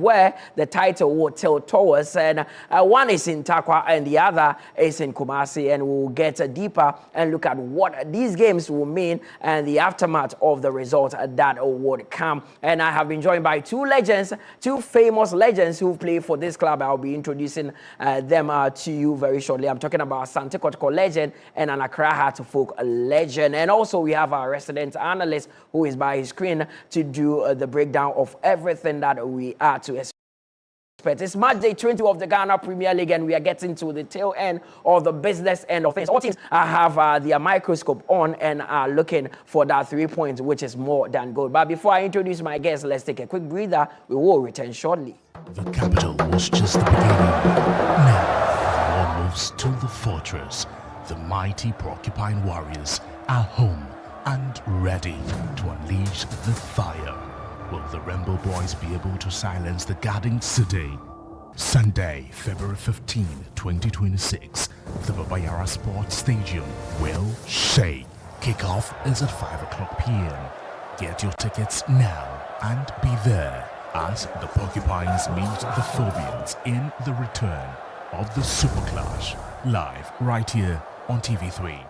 where the title will tilt towards. And one is in Takwa and the other is in Kumasi. And we'll get deeper and look at what these games will mean and the aftermath of the results that would come. And I have been joined by two legends, two famous legends who play for this club. I'll be introducing them to you very shortly. I'm talking about Asante Kotoko legend and an Accra Heart of Folk legend. And also we have our resident analyst who is by his screen to do the breakdown of everything that we are to expect. It's match day 20 of the Ghana Premier League, and we are getting to the tail end of the business end of things. All teams have their microscope on and are looking for that 3 points, which is more than good. But before I introduce my guests, let's take a quick breather. We will return shortly. The capital was just the beginning. Now, war moves to the fortress. The mighty porcupine warriors are home and ready to unleash the fire. Will the Rainbow Boys be able to silence the guarding city? Sunday, February 15, 2026, the Babayara Sports Stadium will shake. Kickoff is at 5 o'clock p.m. Get your tickets now and be there as the Porcupines meet the Phobians in the return of the Super Clash. Live right here on TV3.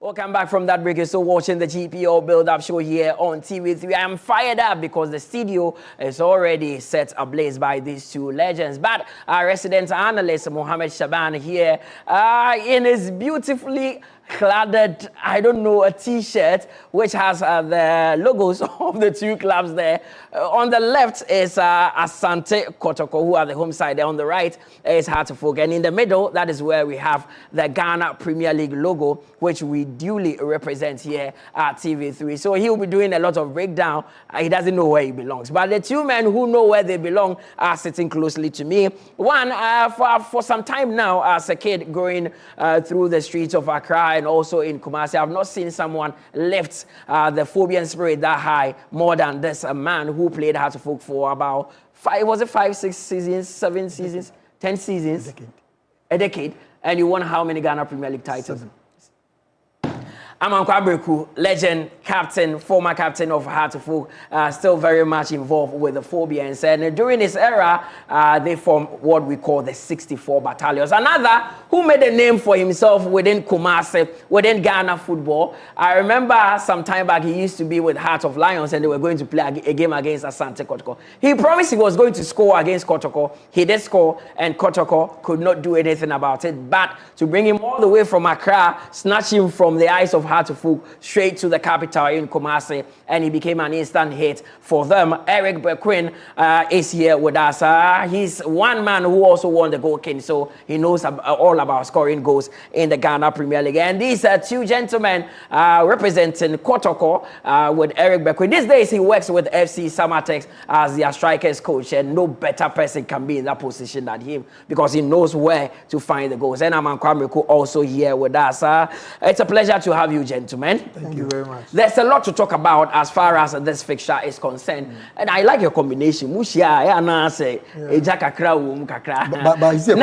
Welcome back from that break. You're still watching the GPL build-up show here on TV3. I am fired up because the studio is already set ablaze by these two legends. But our resident analyst, Mohammed Shaban, here in his beautifully cladded, I don't know, a t-shirt which has the logos of the two clubs there. On the left is Asante Kotoko, who are the home side. There on the right is Heart of Folk. And in the middle, that is where we have the Ghana Premier League logo, which we duly represent here at TV3. So he'll be doing a lot of breakdown. He doesn't know where he belongs. But the two men who know where they belong are sitting closely to me. One, for some time now, as a kid growing through the streets of Accra and also in Kumasi, I've not seen someone lift the Phobian spirit that high more than this man who played Heart of Folk for about 5, 6 seasons, 7 seasons, 10 seasons? A decade. And you won how many Ghana Premier League titles? 7. Amankwa Breku, legend, captain, former captain of Heart of Folk, still very much involved with the Phobians. And during his era, they formed what we call the 64 Battalions. Another who made a name for himself within Kumasi, within Ghana football. I remember some time back he used to be with Heart of Lions and they were going to play a game against Asante Kotoko. He promised he was going to score against Kotoko. He did score and Kotoko could not do anything about it. But to bring him all the way from Accra, snatch him from the eyes of Heart of Folk straight to the capital in Kumasi, and he became an instant hit for them. Eric Bechem is here with us. He's one man who also won the Goal King, so he knows all about scoring goals in the Ghana Premier League. And these two gentlemen representing Kotoko with Eric Bechem. These days he works with FC Samatex as their strikers coach, and no better person can be in that position than him because he knows where to find the goals. And Amankwa Breku also here with us. It's a pleasure to have you, gentlemen. Thank you very much. There's a lot to talk about as far as this fixture is concerned. And I like your combination. Mushia, I say, Ejakakra, Mukakra. But he's a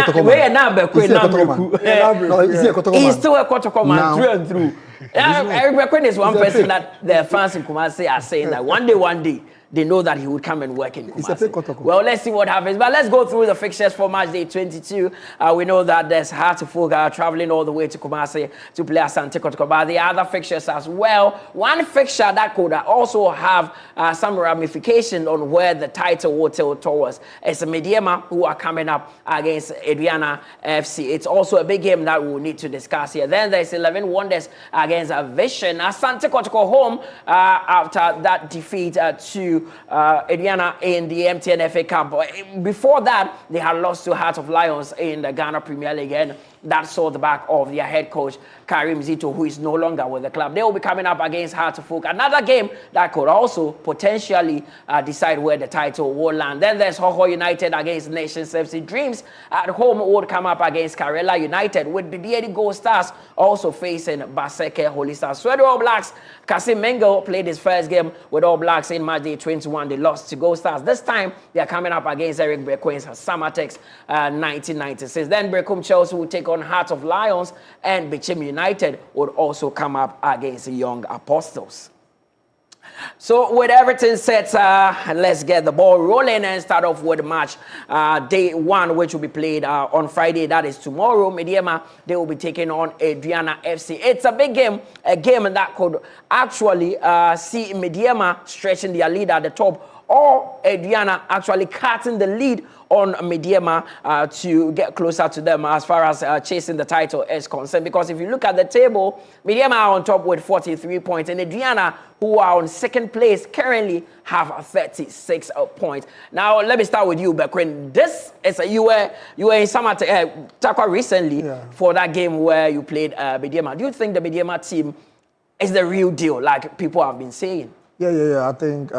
He's still a Kotoko man through and through. Eric Bechem is one person that the fans in Kumasi are saying that one day, they know that he would come and work in Kumasi. Well, let's see what happens. But let's go through the fixtures for match day 22. We know that there's Heart of Folk traveling all the way to Kumasi to play Asante Kotoko. But the other fixtures as well. One fixture that could also have some ramification on where the title will tilt towards is Medeama, who are coming up against Aduana FC. It's also a big game that we'll need to discuss here. Then there's 11 Wonders against Vision. Asante Kotoko home after that defeat to Aduana in the MTN FA Cup. Before that, they had lost to Heart of Lions in the Ghana Premier League. And that saw the back of their head coach, Karim Zito, who is no longer with the club. They will be coming up against Hartlepool. Another game that could also potentially decide where the title will land. Then there's Hoho United against Nations FC. Dreams at home would come up against Karela United, with Bibiedi Gold Stars also facing Baseke Holy Stars. Swedo All Blacks, Kasim Mengo played his first game with All Blacks in match day 21. They lost to Gold Stars. This time, they are coming up against Eric Bequin's Samatex 1996. Then Brecum Chelsea will take on Heart of Lions, and Bechem United would also come up against Young Apostles. So with everything set, let's get the ball rolling and start off with match day 1, which will be played on Friday. That is tomorrow. Medeama, they will be taking on Aduana FC. It's a big game, a game that could actually see Medeama stretching their lead at the top, or Aduana actually cutting the lead on Medeama to get closer to them as far as chasing the title is concerned. Because if you look at the table, Medeama are on top with 43 points, and Aduana, who are on second place, currently have 36 points. Now, let me start with you, Bequin. This is you were in Takwa recently for that game where you played Medeama. Do you think the Medeama team is the real deal, like people have been saying? Yeah. I think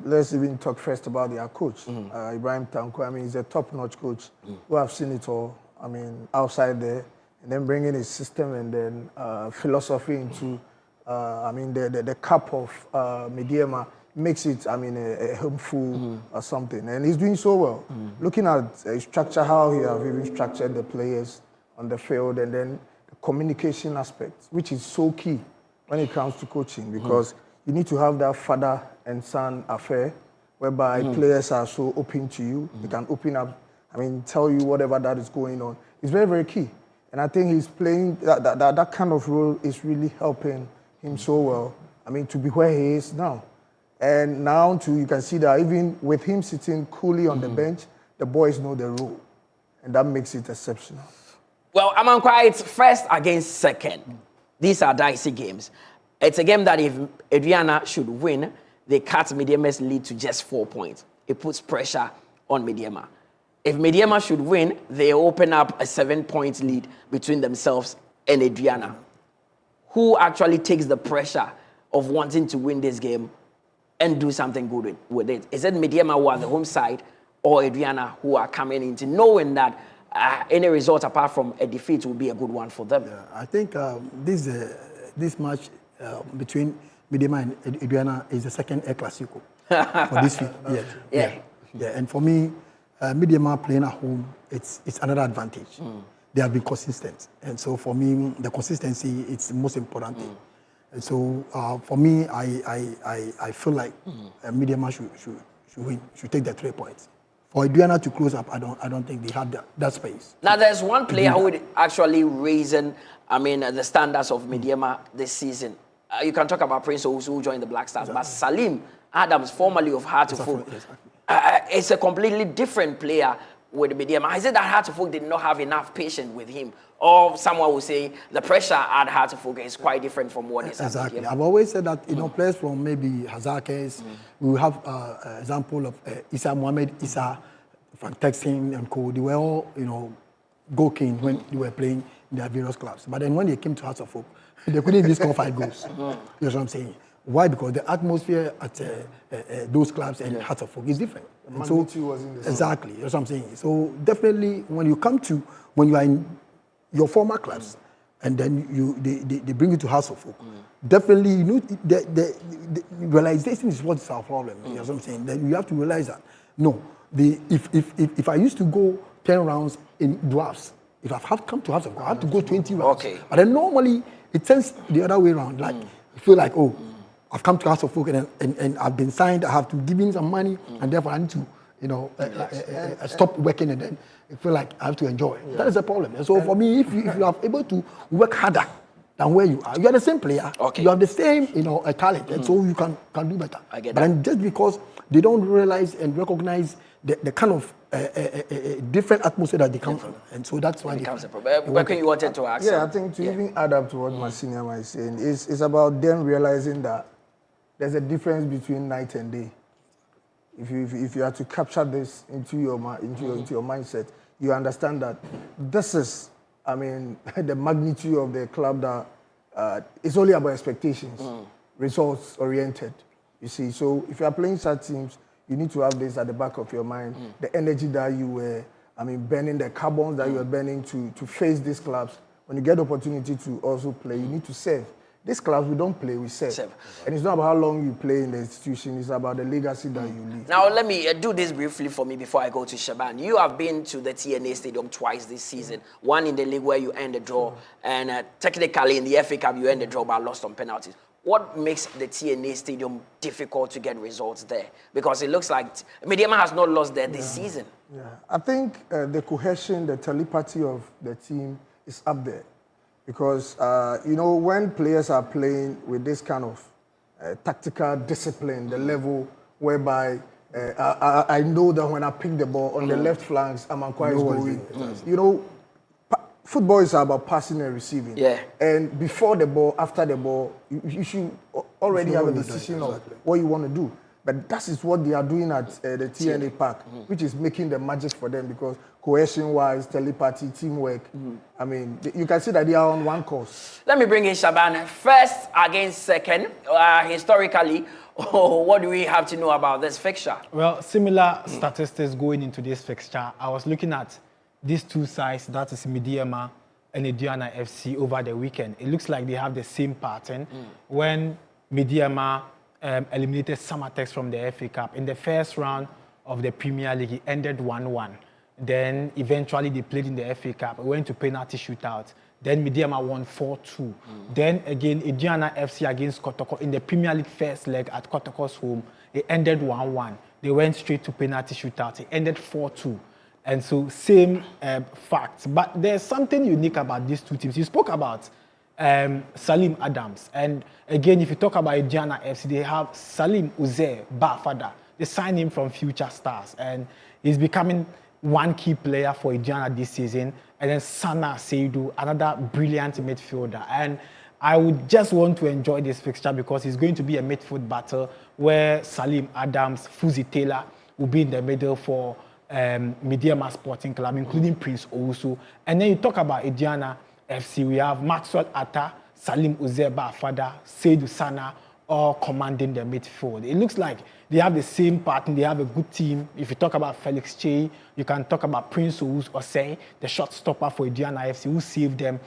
let's even talk first about their coach, Ibrahim Tanko. I mean, he's a top-notch coach who have seen it all. I mean, outside there, and then bringing his system and then philosophy into, the cup of Medeama makes it, a homeful or something. And he's doing so well. Looking at his structure, how he have even structured the players on the field, and then the communication aspect, which is so key when it comes to coaching, because you need to have that father and son affair whereby players are so open to you. They can open up, tell you whatever that is going on. It's very, very key. And I think he's playing, that kind of role is really helping him so well, to be where he is now. And now, you can see that even with him sitting coolly on the bench, the boys know the role. And that makes it exceptional. Well, Amankwa, it's first against second. These are dicey games. It's a game that if Aduana should win, they cut Medeama's lead to just 4 points. It puts pressure on Medeama. If Medeama should win, they open up a 7-point lead between themselves and Aduana. Who actually takes the pressure of wanting to win this game and do something good with it? Is it Medeama who are the home side, or Aduana who are coming into knowing that any result apart from a defeat will be a good one for them? Yeah, I think this match between Medeama and Aduana is the second El Clasico for this week. Yeah. And for me, Medeama playing at home, it's another advantage. They have been consistent, and so for me, the consistency is the most important thing. And so for me, I feel like Medeama should win, should take the 3 points. For Aduana to close up, I don't think they have that space. Now, there's one player who would actually raising, the standards of Medeama this season. You can talk about Prince Owusu, who joined the Black Stars, but Salim Adams, formerly of Hartlepool, it's a completely different player with Medeama. I said that Hartlepool did not have enough patience with him, or someone will say the pressure at Hartlepool is quite different from what is exactly. I've always said that players from maybe Hazakes, we have example of Issa Mohamed, Issa, Frank Texin and co. They were all goal king when they were playing in their various clubs. But then when they came to Hartlepool, they couldn't even score 5 goals. You know what I'm saying? Why? Because the atmosphere at those clubs and Hartlepool is different. And so was in the exactly, that's what I'm saying. So definitely, when you are in your former clubs, and then they bring you to Hartlepool, definitely the realization is what's our problem. You know what I'm saying? Then you have to realize that if I used to go 10 rounds in drafts, if I have come to Hartlepool, I have to go 20 rounds. Okay. But then normally it turns the other way around. Like you feel like, I've come to Hartlepool and I've been signed. I have to give in some money, and therefore I need to, stop working, and then I feel like I have to enjoy. That is the problem. And so for me, if you are able to work harder than where you are the same player. Okay. You have the same, talent, and so you can do better. I get that. But just because they don't realize and recognize the kind of different atmosphere that they come from, and so that's why it becomes a problem. What you wanted to ask? Yeah, I think to even add up to what Masiniama is saying, it's about them realizing that there's a difference between night and day. If you are to capture this into your mindset, you understand that this is I mean, the magnitude of the club that it's only about expectations, results oriented. You see, so if you are playing such teams, you need to have this at the back of your mind. The energy that you were, burning, the carbons that you were burning to face these clubs. When you get the opportunity to also play, you need to serve. These clubs, we don't play, we serve. And it's not about how long you play in the institution, it's about the legacy that you leave. Now, let me do this briefly for me before I go to Shaban. You have been to the TNA Stadium twice this season. One in the league where you end the draw, and technically in the FA Cup, you end the draw but lost on penalties. What makes the TNA Stadium difficult to get results there? Because it looks like Medeama has not lost there this season. Yeah, I think the cohesion, the telepathy of the team is up there. Because, when players are playing with this kind of tactical discipline, the level whereby I know that when I pick the ball on the left flanks, Amankwa is going. Football is about passing and receiving. Yeah. And before the ball, after the ball, you should already have a decision of what you want to do. But that is what they are doing at the TNA Park, which is making the magic for them because cohesion-wise, telepathy, teamwork, you can see that they are on one course. Let me bring in Shaban. First against second, historically, what do we have to know about this fixture? Well, similar statistics going into this fixture. I was looking at these two sides, that is Medeama and Aduana FC over the weekend. It looks like they have the same pattern. When Medeama eliminated Samatex from the FA Cup, in the first round of the Premier League, it ended 1-1. Then eventually they played in the FA Cup, went to penalty shootout. Then Medeama won 4-2. Then again, Aduana FC against Kotoko in the Premier League first leg at Kotoko's home, it ended 1-1. They went straight to penalty shootout. It ended 4-2. And so same facts. But there's something unique about these two teams. You spoke about Salim Adams. And again, if you talk about Aduana FC, they have Salim Uzair Bafada. They signed him from Future Stars. And he's becoming one key player for Aduana this season. And then Sana Seidu, another brilliant midfielder. And I would just want to enjoy this fixture because it's going to be a midfield battle where Salim Adams, Fuzi Taylor will be in the middle for Medeama Sporting Club, including Prince Owusu. And then you talk about Aduana FC, we have Maxwell Atta, Salim Uzair Bafada, Seydou Sana, all commanding the midfield. It looks like they have the same pattern, they have a good team. If you talk about Felix Che, you can talk about Prince Owusu Osei, the shot stopper for Aduana FC, who saved them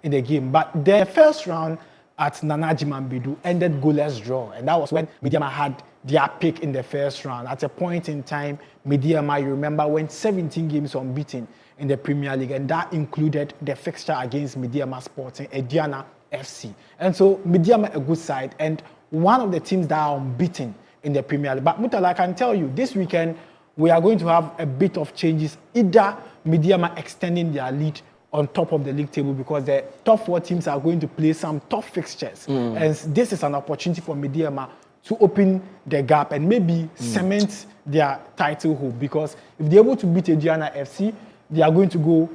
in the game. But their first round at Nanaji Mambidu ended goalless draw. And that was when Medeama had their pick in the first round. At a point in time, Medeama, you remember, went 17 games unbeaten in the Premier League, and that included the fixture against Medeama Sporting, Aduana FC. And so Medeama, a good side, and one of the teams that are unbeaten in the Premier League. But Mutala, I can tell you, this weekend, we are going to have a bit of changes. Either Medeama extending their lead on top of the league table because the top 4 teams are going to play some tough fixtures. And this is an opportunity for Medeama to open the gap and maybe cement their title hope, because if they're able to beat Aduana FC, they are going to go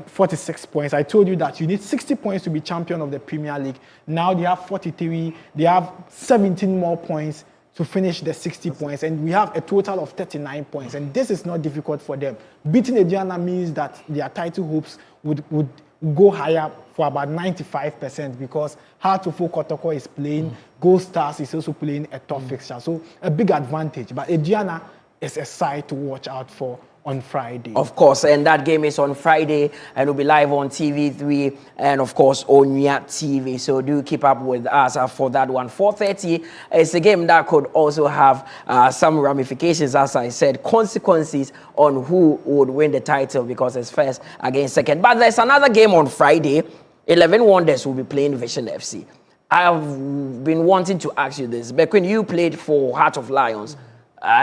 46 points. I told you that you need 60 points to be champion of the Premier League. Now they have 43. They have 17 more points to finish the 60 points, and we have a total of 39 points, and this is not difficult for them. Beating Aduana means that their title hopes would go higher for about 95% because Heartoful Kotoko is playing, Gold Stars is also playing a tough fixture, so a big advantage. But Aduana is a side to watch out for on Friday. Of course, and that game is on Friday and will be live on TV3 and of course Onya TV. So do keep up with us for that one. 4:30 is a game that could also have some ramifications, as I said, consequences on who would win the title because it's first against second. But there's another game on Friday. 11 Wonders will be playing Vision FC. I've been wanting to ask you this. But when you played for Heart of Lions,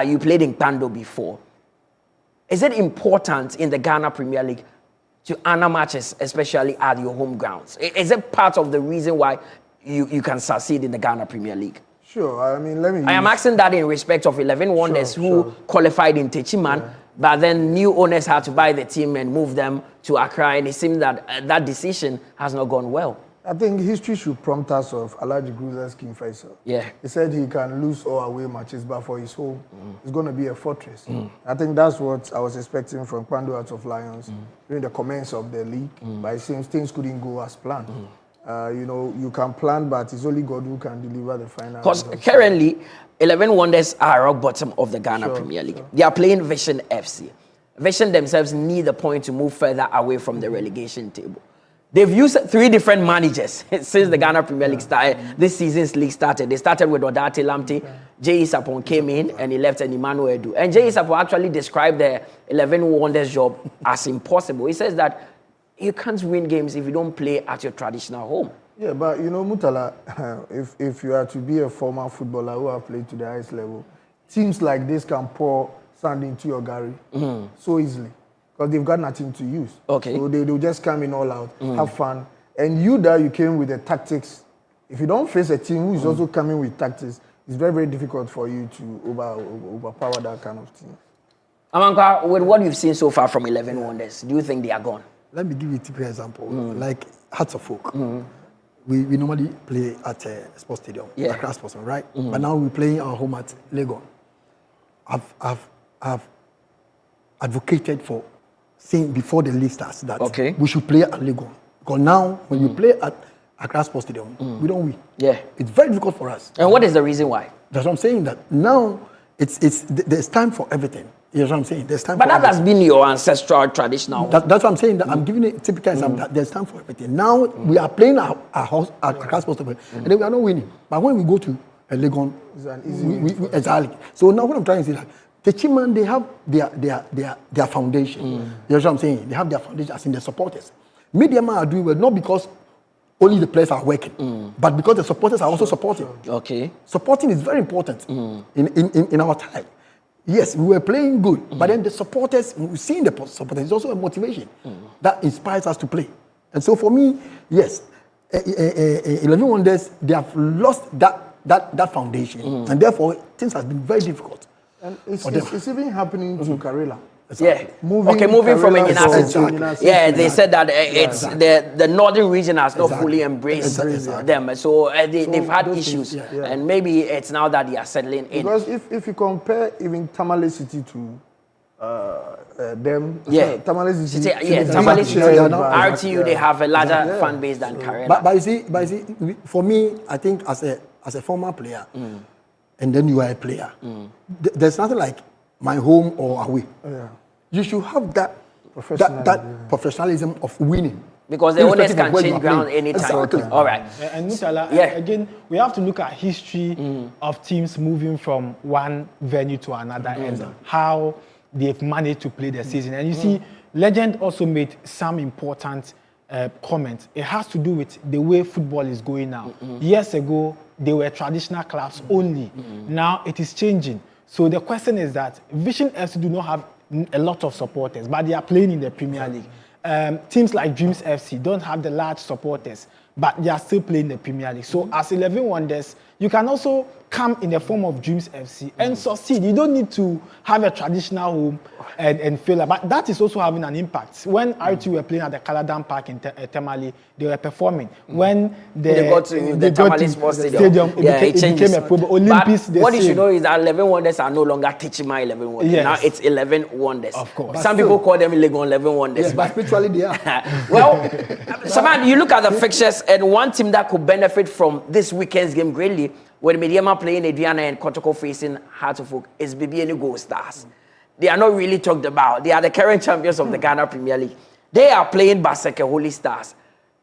you played in Tando before. Is it important in the Ghana Premier League to honor matches, especially at your home grounds? Is it part of the reason why you can succeed in the Ghana Premier League? Sure. I mean, I am asking that in respect of 11 Wonders who qualified in Techiman, but then new owners had to buy the team and move them to Accra, and it seems that that decision has not gone well. I think history should prompt us of Alhaji Gruza's King Faisal. Yeah. He said he can lose all away matches, but for his home, it's going to be a fortress. I think that's what I was expecting from Kwando Hearts of Lions during the commence of the league. But it seems things couldn't go as planned. You know, you can plan, but it's only God who can deliver the final. Because currently, 11 Wonders are rock bottom of the Ghana Premier League. They are playing Vision FC. Vision themselves need a point to move further away from the relegation table. They've used 3 different managers since the Ghana Premier League started. This season's league started. They started with Odate Lamte. J.E. Sapon came in and he left and Emmanuel Edu. And J.E. Sapon actually described the 11 Wonders job as impossible. He says that you can't win games if you don't play at your traditional home. Yeah, but you know, Mutala, if you are to be a former footballer who have played to the highest level, teams like this can pour sand into your gari so easily. Because they've got nothing to use. Okay. So they'll just come in all out, have fun. And you came with the tactics. If you don't face a team who is also coming with tactics, it's very, very difficult for you to overpower that kind of team. Amankwa, with what you've seen so far from 11 Wonders, do you think they are gone? Let me give you a typical example. Like Hearts of Folk. We normally play at a sports stadium, Accra Sports, right? But now we're playing our home at Legon. I've advocated for saying before the league starts that we should play at Legon. Because now, when we play at Accra Sports Stadium, we don't win. Yeah. It's very difficult for us. And what is the reason why? That's what I'm saying, that now there's time for everything. You know what I'm saying? There's time but for that everything. has been your ancestral, traditional. That's what I'm saying. That I'm giving a typical example that there's time for everything. Now we are playing our house at Accra Sports Stadium, and then we are not winning. But when we go to Legon, it's an easy exactly. So now what I'm trying to say is that the Chiman, they have their foundation. You know what I'm saying? They have their foundation as in the supporters. Medeama are doing well, not because only the players are working, but because the supporters are also supporting. Okay. Supporting is very important in our time. Yes, we were playing good, but then the supporters, seeing the supporters is also a motivation that inspires us to play. And so for me, yes, 11 Wonders, they have lost that foundation, and therefore things have been very difficult. And it's even happening to Karela. Yeah. Moving from Karela Enyinasi to yeah, they said that it's the northern region has not fully embraced them, so they've had issues, and maybe it's now that they are settling in. Because if you compare even Tamale City to them, Tamale City, Tamale City, RTU, they have a larger fan base than Karela. But you see, for me, I think as a former player, and then you are a player, there's nothing like my home or away. You should have that professionalism of winning. Because the owners can change ground anytime. Exactly. All right. And Mutala, again, we have to look at history of teams moving from one venue to another and how they've managed to play their season. And you see, Legend also made some important comments. It has to do with the way football is going now. Years ago, they were traditional clubs only. Now it is changing. So the question is that Vision FC do not have a lot of supporters, but they are playing in the Premier League. Teams like Dreams FC don't have the large supporters, but they are still playing the Premier League. So as 11 Wonders, you can also come in the form of Dreams FC and succeed. You don't need to have a traditional home and fail. But that is also having an impact. When RT were playing at the Kaladan Park in Temale, they were performing. When they got to the Tamale Sports Stadium, it became a problem. Olympics, but what you should know is that 11 Wonders are no longer teaching my 11 Wonders. Yes. Now it's 11 Wonders. Of course. Some people call them 11 Wonders. Yes, but spiritually they are. Well, Saman, you look at the fixtures, and one team that could benefit from this weekend's game greatly, with Medeama playing Aduana and Kotoko facing Hearts of Folk, is BBN Gold Stars. They are not really talked about. They are the current champions of the Ghana Premier League. They are playing Baseke Holy Stars.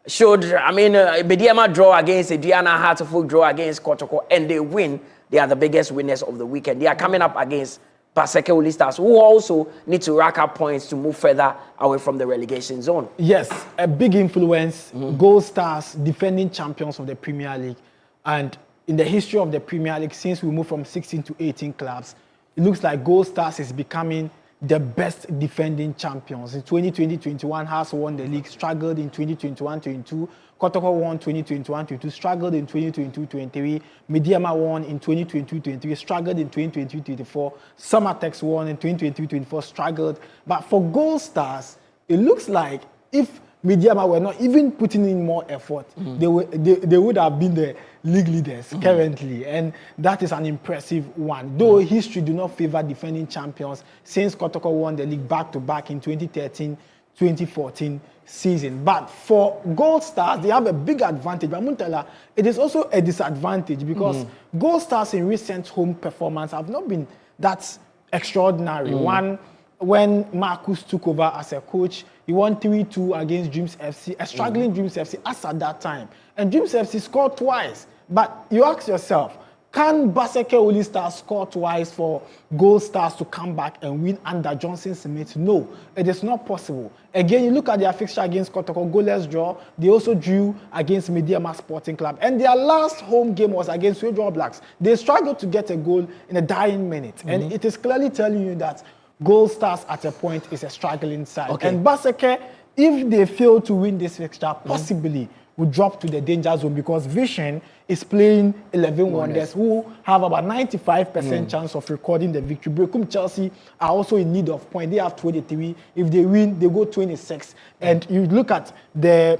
Medeama draw against Aduana, Hearts of Folk draw against Kotoko, and they win. They are the biggest winners of the weekend. They are coming up against Baseke Holy Stars, who also need to rack up points to move further away from the relegation zone. Yes, a big influence. Gold Stars, defending champions of the Premier League, and in the history of the Premier League, since we moved from 16 to 18 clubs, it looks like Gold Stars is becoming the best defending champions. In 2020-21, Hearts won the league, struggled in 2021-22. Kotoko won 2021-22, struggled in 2022-23. Medeama won in 2022-23, struggled in 2022-24. Summertex won in 2022-24, struggled. But for Gold Stars, it looks like if Medeama were not even putting in more effort. They would have been the league leaders currently, and that is an impressive one. Though history do not favor defending champions since Kotoko won the league back-to-back in 2013-2014 season. But for Gold Stars, they have a big advantage. But Muntala, it is also a disadvantage because Gold Stars in recent home performance have not been that extraordinary. One, when Marcus took over as a coach, he won 3-2 against Dreams FC, a struggling Dreams FC as at that time. And Dreams FC scored twice. But you ask yourself, can Baseke Oli Stars score twice for Gold Stars to come back and win under Johnson Smith? No, it is not possible. Again, you look at their fixture against Kotoko, goalless draw. They also drew against Medeama Sporting Club. And their last home game was against All Blacks. They struggled to get a goal in a dying minute. And it is clearly telling you that Gold Stars at a point is a struggling side. Okay. And Baseke, if they fail to win this fixture, possibly will drop to the danger zone because Vision is playing 11 Wonders who have about 95% chance of recording the victory. Bechem Chelsea are also in need of points. They have 23. If they win, they go 26. And you look at the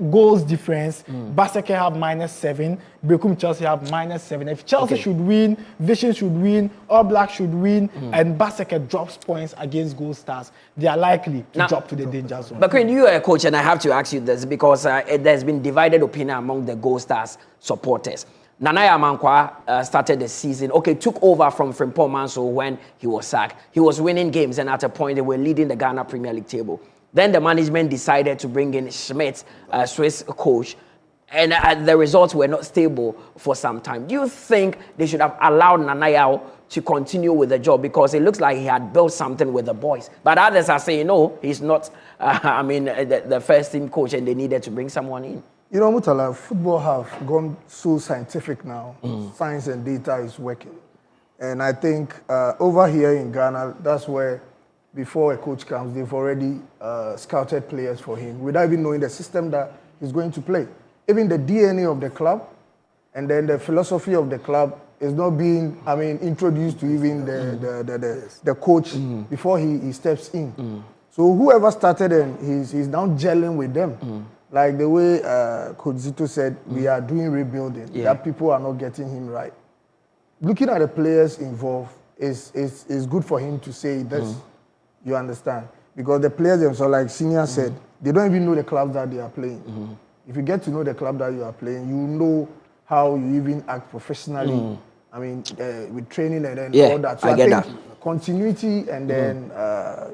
goals difference, Baseke have -7, Bechem Chelsea have -7. If Chelsea should win, Vision should win, All Blacks should win, and Baseke drops points against Gold Stars, they are likely to drop to the danger zone. But when you are a coach, and I have to ask you this because there's been divided opinion among the Gold Stars supporters. Nanaya Amankwa started the season, took over from Frimpong Manso when he was sacked. He was winning games, and at a point they were leading the Ghana Premier League table. Then the management decided to bring in Schmidt, Swiss coach, and the results were not stable for some time. Do you think they should have allowed Nanaya to continue with the job because it looks like he had built something with the boys? But others are saying, no, he's not, the first team coach, and they needed to bring someone in. You know, Mutala, football have gone so scientific now. Science and data is working. And I think over here in Ghana, that's where, before a coach comes, they've already scouted players for him without even knowing the system that he's going to play. Even the DNA of the club and then the philosophy of the club is not being, introduced to even the coach before he steps in. So whoever started and he's now gelling with them. Like the way Coach Zito said, we are doing rebuilding, that people are not getting him right. Looking at the players involved is good for him to say this, you understand? Because the players themselves, like Senior said, they don't even know the club that they are playing. If you get to know the club that you are playing, you know how you even act professionally, with training and then all that. So I get that. Continuity and then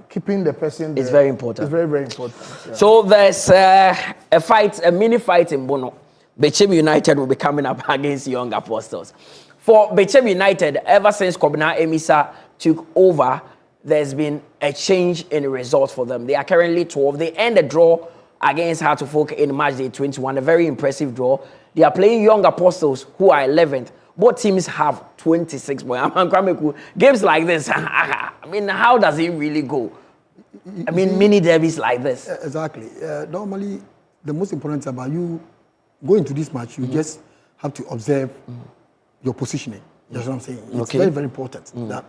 keeping the person is very important. It's very, very important. Yeah. So there's a mini fight in Bono. Bechem United will be coming up against Young Apostles. For Bechem United, ever since Kobina Emisa took over, there's been a change in the results for them. They are currently 12. They end a draw against Hartlepool in March Day 21, a very impressive draw. They are playing Young Apostles, who are 11th. Both teams have 26 points. Games like this, how does it really go? Mini derbies like this. Exactly. Normally, the most important thing about you going to this match, you just have to observe your positioning. That's what I'm saying. It's very, very important. That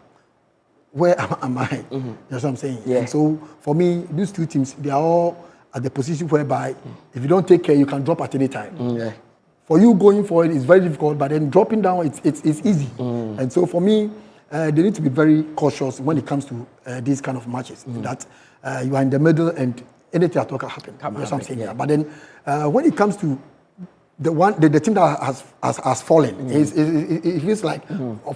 where am I? That's what I'm saying. Yeah. And so, for me, these two teams, they are all at the position whereby if you don't take care, you can drop at any time. For you going forward is very difficult, but then dropping down, it's easy. And so for me, they need to be very cautious when it comes to these kind of matches. That you are in the middle and anything at all can happen. That's what I'm saying. But then when it comes to the team that has fallen, it feels like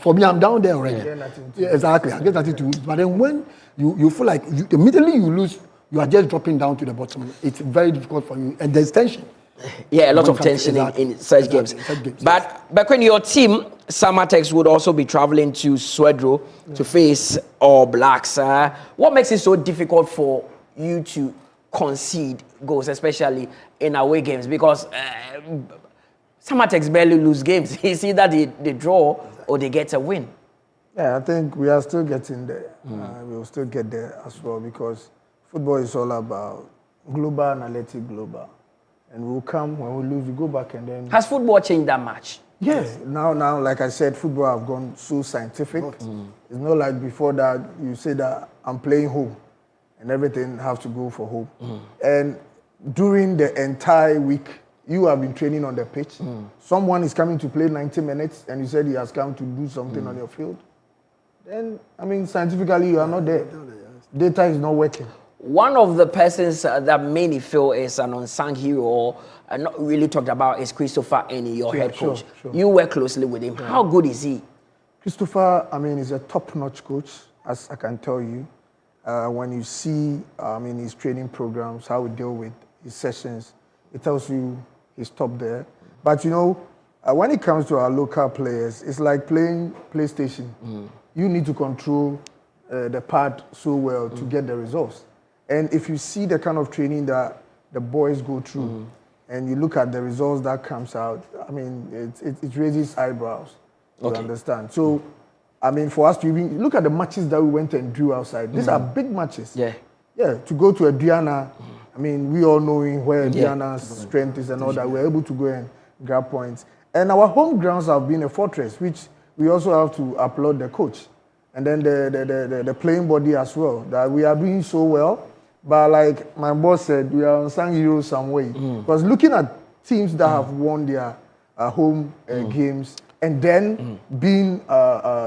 for me, I'm down there already. Exactly, I get nothing to lose. But then when you feel like immediately you lose, you are just dropping down to the bottom. It's very difficult for you, and there's tension. Yeah, a lot of tension in such games. But when your team, Samatex, would also be traveling to Swedro to face All Blacks, what makes it so difficult for you to concede goals, especially in away games? Because Samatex barely lose games. It's either they draw or they get a win. Yeah, I think we are still getting there. We will still get there as well because football is all about global, analytic, global. And we'll come, when we lose, we go back and then... Has football changed that much? Yes. Now, like I said, football have gone so scientific. It's not like before that you say that I'm playing home and everything have to go for home. And during the entire week, you have been training on the pitch. Someone is coming to play 90 minutes and you said he has come to do something on your field. Then, I mean, scientifically, you are not there. Data is not working. One of the persons that many feel is an unsung hero or not really talked about is Christopher Eni, your head coach. Sure. You work closely with him. How good is he? Christopher, I mean, is a top-notch coach, as I can tell you. When you see, his training programs, how we deal with his sessions, it tells you he's top there. But you know, when it comes to our local players, it's like playing PlayStation. You need to control the pad so well to get the results. And if you see the kind of training that the boys go through, and you look at the results that comes out, I mean, it raises eyebrows. You understand? So, I mean, for us to even look at the matches that we went and drew outside, these are big matches. Yeah, to go to Aduana, I mean, we all knowing where Aduana's strength is and all that, we're able to go and grab points. And our home grounds have been a fortress, which we also have to applaud the coach. And then the playing body as well, that we are doing so well. But like my boss said, we are unsung heroes some way. Because looking at teams that have won their home games and then being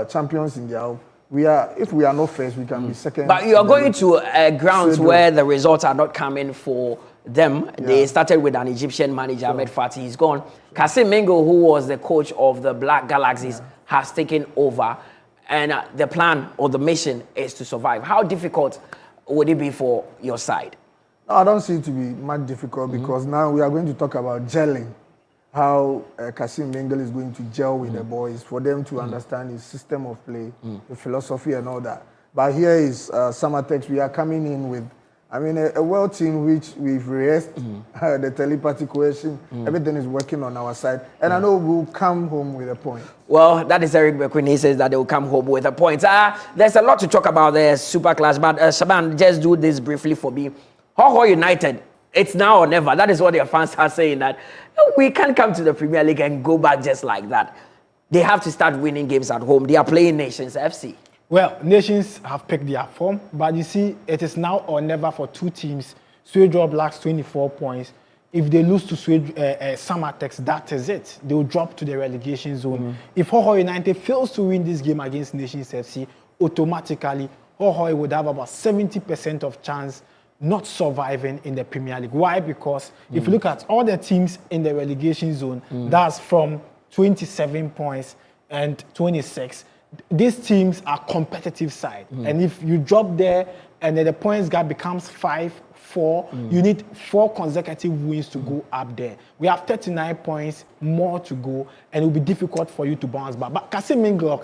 champions in their home, if we are not first, we can be second. But you are going to grounds where the results are not coming for them. They started with an Egyptian manager, Ahmed Fatih. He's gone. Kasim Mingo, who was the coach of the Black Galaxies, has taken over. And the plan or the mission is to survive. How difficult would it be for your side? No, I don't see it to be much difficult because now we are going to talk about gelling. How Kasim Mingle is going to gel with the boys for them to understand his system of play, the philosophy and all that. But here is Summertex. We are coming in with, I mean, a world team which we've rehearsed the telepathy question. Everything is working on our side. And I know we'll come home with a point. Well, that is Eric Bequin. He says that they will come home with a point. There's a lot to talk about the Super Class, but Shaban, just do this briefly for me. Ho United, it's now or never. That is what their fans are saying, that we can't come to the Premier League and go back just like that. They have to start winning games at home. They are playing Nations FC. Well, Nations have picked their form, but you see, it is now or never for two teams. Suedraw lacks 24 points. If they lose to Summertex, that is it. They will drop to the relegation zone. If Ho United fails to win this game against Nations FC, automatically, Ho would have about 70% of chance not surviving in the Premier League. Why? Because if you look at all the teams in the relegation zone, that's from 27 points and 26. These teams are competitive side. And if you drop there and then the points gap becomes 5-4, you need 4 consecutive wins to go up there. We have 39 points more to go, and it will be difficult for you to bounce back. But Kasim Mingle,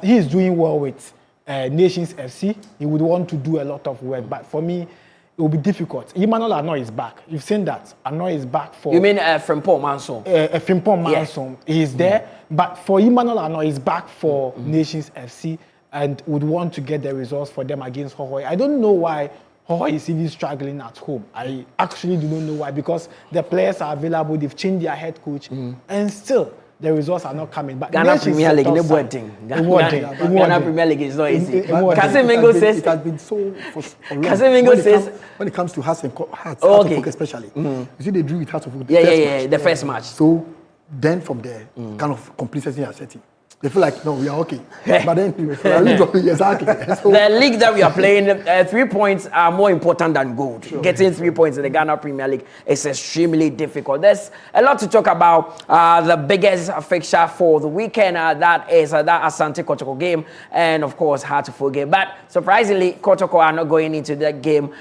he is doing well with Nations FC. He would want to do a lot of work, but for me, it will be difficult. Emmanuel Anoy is back. You've seen that. Anoy is back for... You mean Frimpong Manson? Frimpong Manson. He is there. But for Emmanuel Anoy, he's back for Nations FC and would want to get the results for them against Hohoi. I don't know why Hohoi is even struggling at home. I actually do not know why, because the players are available. They've changed their head coach, and still the results are not coming. But Ghana Premier League, Ghana Premier League is not easy. Kasim Mingo says it has been so for Kasim Mingo says when it comes to Hearts of Oak especially. You see, they drew with Hearts of Oak. The first match. So then from there, kind of complacency has set in. They feel like, no, we are okay. But then, exactly. So, the league that we are playing, 3 points are more important than gold. Getting 3 points in the Ghana Premier League is extremely difficult. There's a lot to talk about. The biggest fixture for the weekend, that is that Asante Kotoko game, and of course, Heartful game. But surprisingly, Kotoko are not going into that game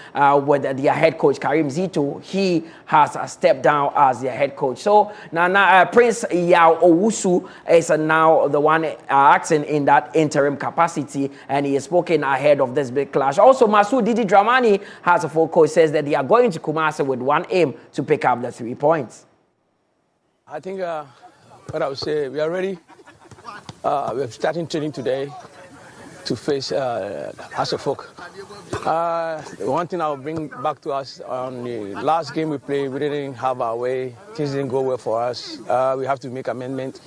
with their head coach, Karim Zito. He has stepped down as their head coach. So now Prince Yao Owusu is now the one acting in that interim capacity, and he is spoken ahead of this big clash. Also, Masoud Didi Dramani has a full coach, says that they are going to Kumasi with one aim to pick up the 3 points. I think what I would say, we are ready. We're starting training today to face House of Folk. One thing I'll bring back to us, on the last game we played, we didn't have our way. Things didn't go well for us. We have to make amendments.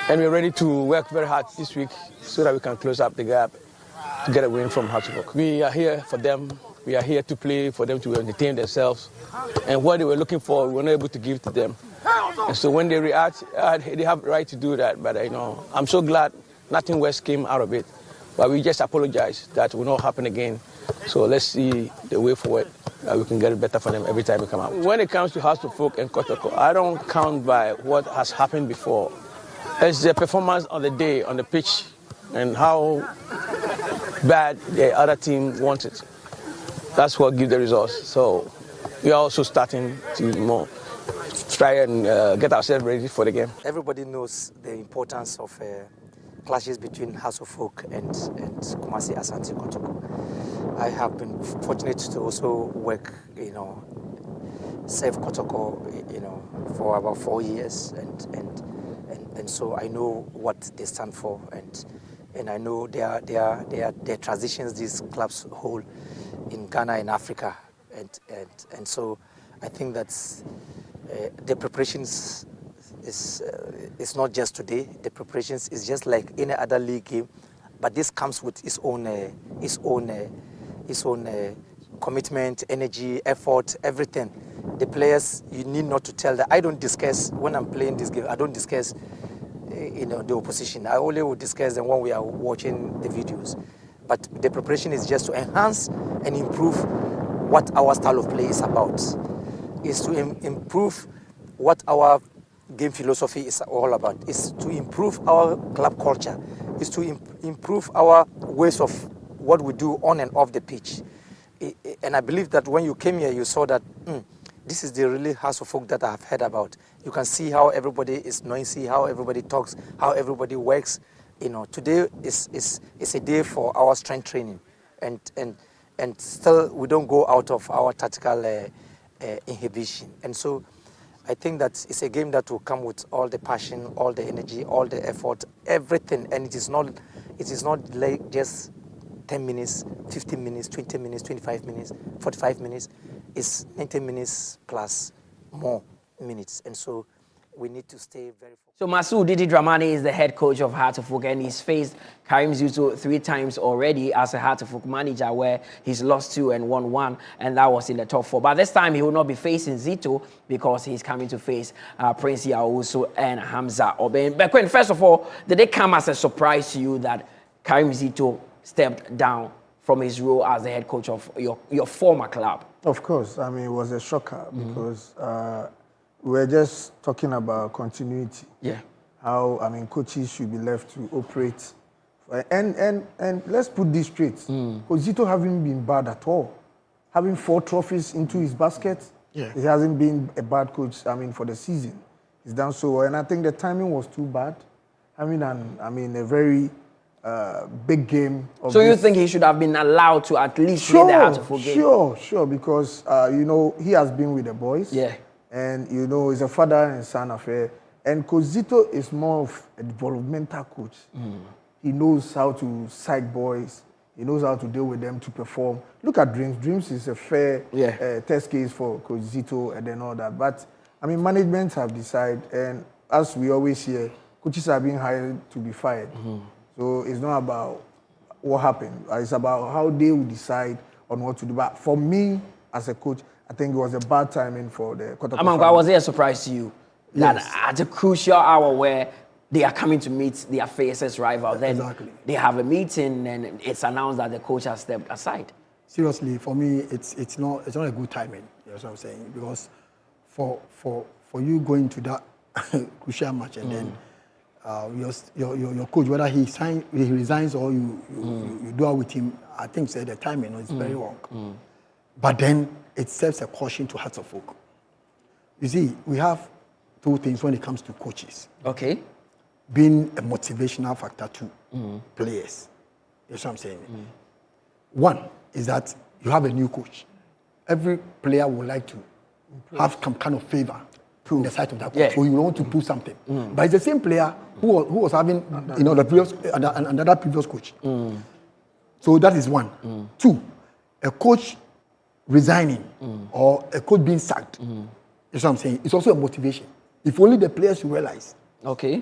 And we're ready to work very hard this week so that we can close up the gap to get a win from House of Folk. We are here for them. We are here to play for them to entertain themselves. And what they were looking for, we were not able to give to them. And so when they react, they have the right to do that. But I'm so glad nothing worse came out of it. But we just apologize. That will not happen again. So let's see the way forward. We can get it better for them every time we come out. When it comes to House of Folk and Kotoko, I don't count by what has happened before. It's the performance on the day, on the pitch, and how bad the other team wants it. That's what gives the results. So we are also starting to try and get ourselves ready for the game. Everybody knows the importance of clashes between House of Folk and Kumasi Asante Kotoko. I have been fortunate to also work, serve Kotoko, for about 4 years, and so I know what they stand for, and I know their transitions these clubs hold in Ghana and Africa, and so I think that's the preparations is not just today. The preparations is just like any other league game, but this comes with its own commitment, energy, effort, everything. The players, you need not to tell that. I don't discuss when I'm playing this game. I don't discuss, the opposition. I only will discuss them when we are watching the videos. But the preparation is just to enhance and improve what our style of play is about. Is to improve what our game philosophy is all about. Is to improve our club culture. Is to improve our ways of what we do on and off the pitch. And I believe that when you came here, you saw that this is the really House of Folk that I have heard about. You can see how everybody is noisy, how everybody talks, how everybody works. Today is a day for our strength training, and still we don't go out of our tactical inhibition. And so I think that it's a game that will come with all the passion, all the energy, all the effort, everything. And it is not like just 10 minutes, 15 minutes, 20 minutes, 25 minutes, 45 minutes. It's 90 minutes plus more minutes. And so we need to stay very focused. So Masoud Didi Dramani is the head coach of Heart of Folk, and he's faced Karim Zito 3 times already as a Heart of Folk manager, where he's lost 2 and won 1, and that was in the top 4. But this time he will not be facing Zito because he's coming to face Prince Yaousu and Hamza Oben. But first of all, did it come as a surprise to you that Karim Zito stepped down from his role as the head coach of your former club? Of course. I mean, it was a shocker because we were just talking about continuity. Yeah. How, coaches should be left to operate. And let's put this straight. Because Zito haven't been bad at all. Having 4 trophies into his basket, he hasn't been a bad coach, for the season. He's done so well. And I think the timing was too bad. A very big game. So you think he should have been allowed to at least play the Heart of Folk game? Sure, because, he has been with the boys. Yeah. And, it's a father and son affair. And Coach Zito is more of a developmental coach. He knows how to psych boys. He knows how to deal with them to perform. Look at Dreams. Dreams is a fair test case for Coach Zito and then all that. But, management have decided, and as we always hear, coaches are being hired to be fired. So it's not about what happened. It's about how they will decide on what to do. But for me, as a coach, I think it was a bad timing for the Kotoko family. Was it a surprise to you that at a crucial hour where they are coming to meet their fiercest rival, then they have a meeting and it's announced that the coach has stepped aside? Seriously, for me, it's not a good timing. You know what I'm saying? Because for you going to that crucial match and then your coach, whether he resigns or you do it with him, I think the timing is very wrong. But then it serves a caution to Hearts of Folk. You see, we have 2 things when it comes to coaches. Okay. Being a motivational factor to players. You know what I'm saying? One is that you have a new coach. Every player would like to have some kind of favor in the sight of that coach. So you want to prove something. But it's the same player who was having another previous coach. So that is 1. 2, a coach resigning or a coach being sacked. You know what I'm saying? It's also a motivation. If only the players realize. Okay.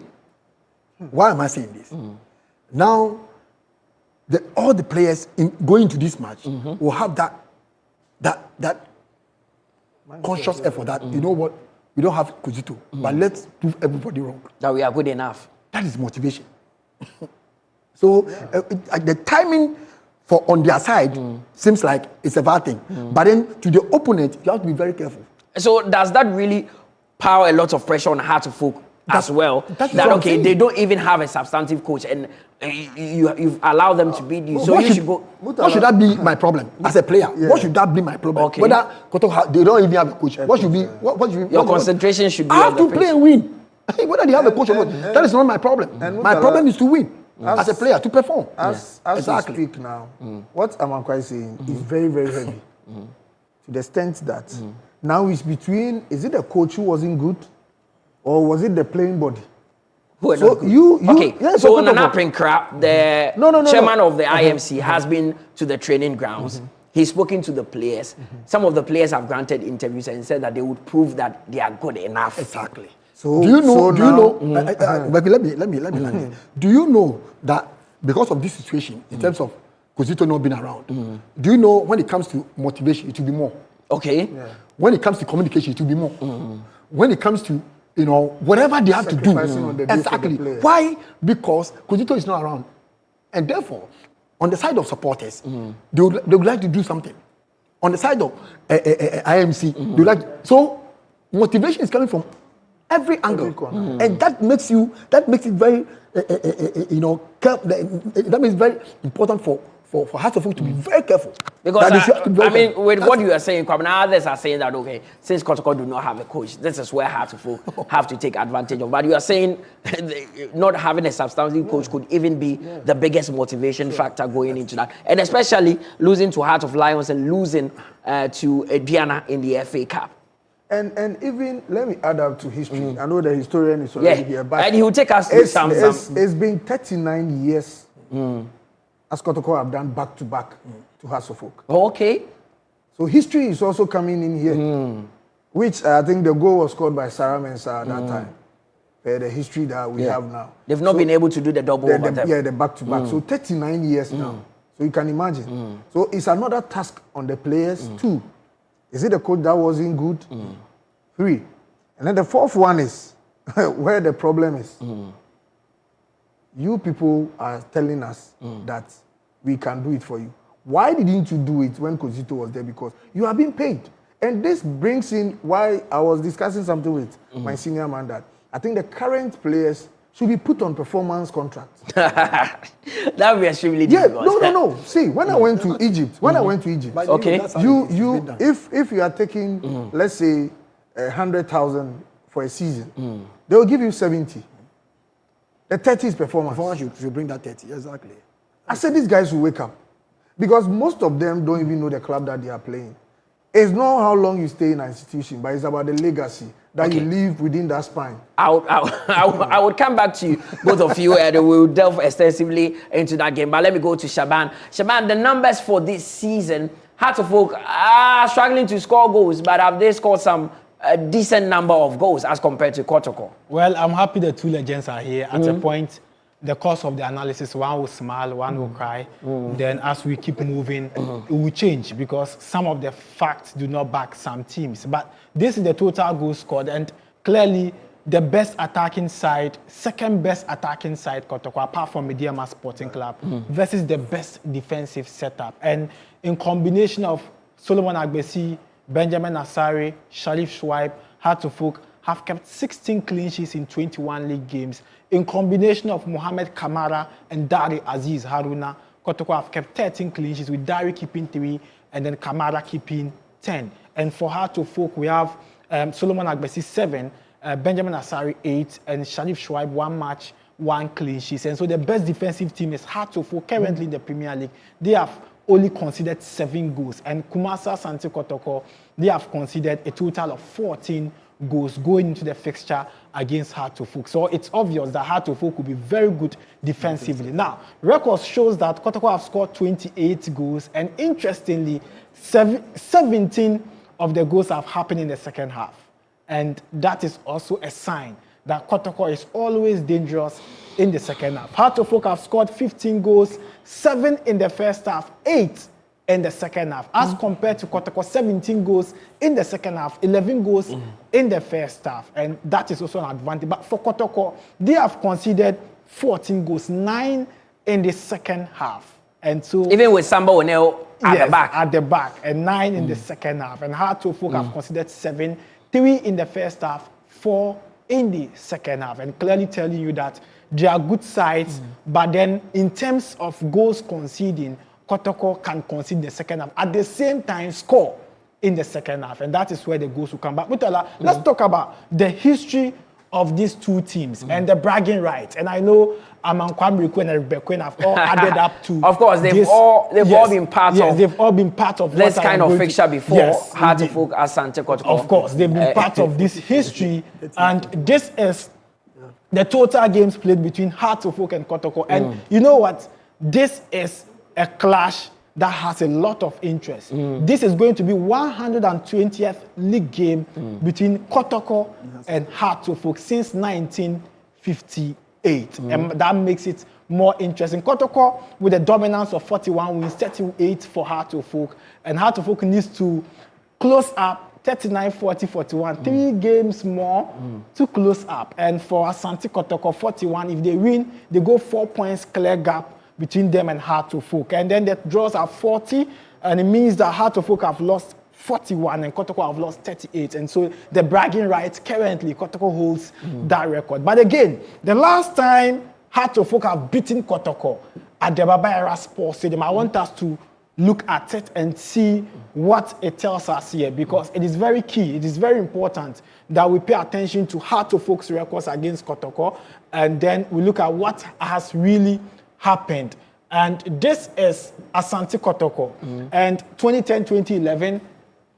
Why am I saying this? Now, all the players going to this match will have that that conscious effort that, you know what, we don't have Kotoko, but let's prove everybody wrong. That we are good enough. That is motivation. So the timing for on their side seems like it's a bad thing. But then to the opponent, you have to be very careful. So does that really power a lot of pressure on Heartland as well? That's that, what I'm okay, saying. they don't even have a substantive coach and you've allowed them to beat you. So you should go. What should that be my problem as a player? Yeah. What should that be my problem? Okay. Whether Kotoko, they don't even have a coach. What should be? What should be? Your concentration should be I have on to the play pitch. and win. Whether they have a coach or not, that is not my problem. My problem is to win as a player, to perform. As Exactly. we speak now, what Amankwa is saying is very, very heavy. To the extent that now it's between, is it the coach who wasn't good or was it the playing body? Who are So not good. you Okay, yes, so Kotoko. Nana Prinkra, the No. chairman of the IMC, has been to the training grounds. He's spoken to the players. Some of the players have granted interviews and said that they would prove that they are good enough. Exactly. So- do you know? so But let me land it. Do you know that because of this situation, in terms of Kotoko not being around, do you know when it comes to motivation, it will be more. Okay. When it comes to communication, it will be more. When it comes to whatever they have to do, Sacrificing on the day for the exactly. players. Why? Because Kotoko is not around, and therefore, on the side of supporters, they would like to do something. On the side of IMC, they would like. So motivation is coming from every angle, and that makes it very that makes it very important for Heartland to be very careful. Because That they have to be very careful. with what you are saying, Kwame, now others are saying that okay, since Kotoko do not have a coach, this is where Heartland have to take advantage of. But you are saying not having a substantive coach could even be the biggest motivation factor going into that, and especially losing to Heart of Lions and losing to Aduana in the FA Cup. And even let me add up to history. I know the historian is already here, but and he will take us through some. It's been 39 years as Kotoko have done back to back to Heartland. Okay. So history is also coming in here, which I think the goal was scored by Sarah Mensah at that time. The history that we have now. They've not been able to do the double over them. Yeah, the back to back. So 39 years now. So you can imagine. So it's another task on the players too. Is it the coach that wasn't good? 3. And then the fourth one is where the problem is. You people are telling us that we can do it for you. Why didn't you do it when Kotoko was there? Because you are being paid. And this brings in why I was discussing something with my senior man that I think the current players should be put on performance contracts. That would be extremely Yeah, difficult. no. See, when I went to Egypt, Okay. That's how you it's been done. if you are taking let's say 100,000 for a season, they will give you 70. The 30 is performance. Performance should bring that 30. Exactly. I said these guys will wake up because most of them don't even know the club that they are playing. It's not how long you stay in an institution, but it's about the legacy that you leave within that span. I would come back to you, both of you, and we'll delve extensively into that game. But let me go to Shaban. Shaban, the numbers for this season, Heartland are struggling to score goals, but have they scored some decent number of goals as compared to Kotoko? Well, I'm happy the two legends are here. At a point, the course of the analysis, one will smile, one will cry. Then as we keep moving, it will change because some of the facts do not back some teams. But this is the total goals scored, and clearly the best attacking side, second best attacking side, Kotoko, apart from Medeama Sporting Club, versus the best defensive setup. And in combination of Solomon Agbesi, Benjamin Asare, Sharif Schweib, Heartland have kept 16 clean sheets in 21 league games. In combination of Mohamed Kamara and Dari Aziz Haruna, Kotoko have kept 13 clean sheets, with Dari keeping 3 and then Kamara keeping 10. And for Heartland, we have Solomon Agbesi 7, Benjamin Asare 8, and Sharif Schweib 1 match, 1 clean sheet. And so the best defensive team is Heartland currently in the Premier League. They have only conceded 7 goals, and Kumasi Asante Kotoko, they have conceded a total of 14 goals going into the fixture against Heartland. So it's obvious that Heartland will be very good defensively. Now, records shows that Kotoko have scored 28 goals, and interestingly, 17 of the goals have happened in the second half. And that is also a sign that Kotoko is always dangerous in the second half. Heartland have scored 15 goals, 7 in the first half, 8 in the second half, as compared to Kotoko, 17 goals in the second half, 11 goals in the first half, and that is also an advantage. But for Kotoko, they have conceded 14 goals, 9 in the second half, and so even with Samba Onel at the back, and 9 in the second half, and Hearts-of-Oak have conceded 7, 3 in the first half, 4 in the second half, and clearly telling you that they are good sides, but then in terms of goals conceding, Kotoko can concede the second half. At the same time, score in the second half. And that is where the goals will come back. Mutala, let's talk about the history of these two teams and the bragging rights. And I know Amankwam and Bechem have all added up to. Of course, they've all been part of. They've all been part of this kind of fixture before. Yes, Hearts-of-Oak, Asante, Kotoko. Of course, they've been part of this history. And this is the total games played between Hearts-of-Oak and Kotoko. And you know what? This is a clash that has a lot of interest. This is going to be 120th league game between Kotoko and Hearts-of-Oak since 1958. And that makes it more interesting. Kotoko with a dominance of 41 wins, 38 for Hearts-of-Oak. And Hearts-of-Oak needs to close up 39, 40, 41. 3 games more to close up. And for Asante Kotoko, 41. If they win, they go 4 points clear gap between them and Hearts-of-Oak. And then the draws are 40, and it means that Hearts-of-Oak have lost 41 and Kotoko have lost 38. And so the bragging rights currently, Kotoko holds that record. But again, the last time Hearts-of-Oak have beaten Kotoko at the Baba Era Sports Stadium, I want us to look at it and see what it tells us here, because it is very key, it is very important that we pay attention to Hearts-of-Oak's records against Kotoko, and then we look at what has really happened. And this is Asante Kotoko. And 2010-2011,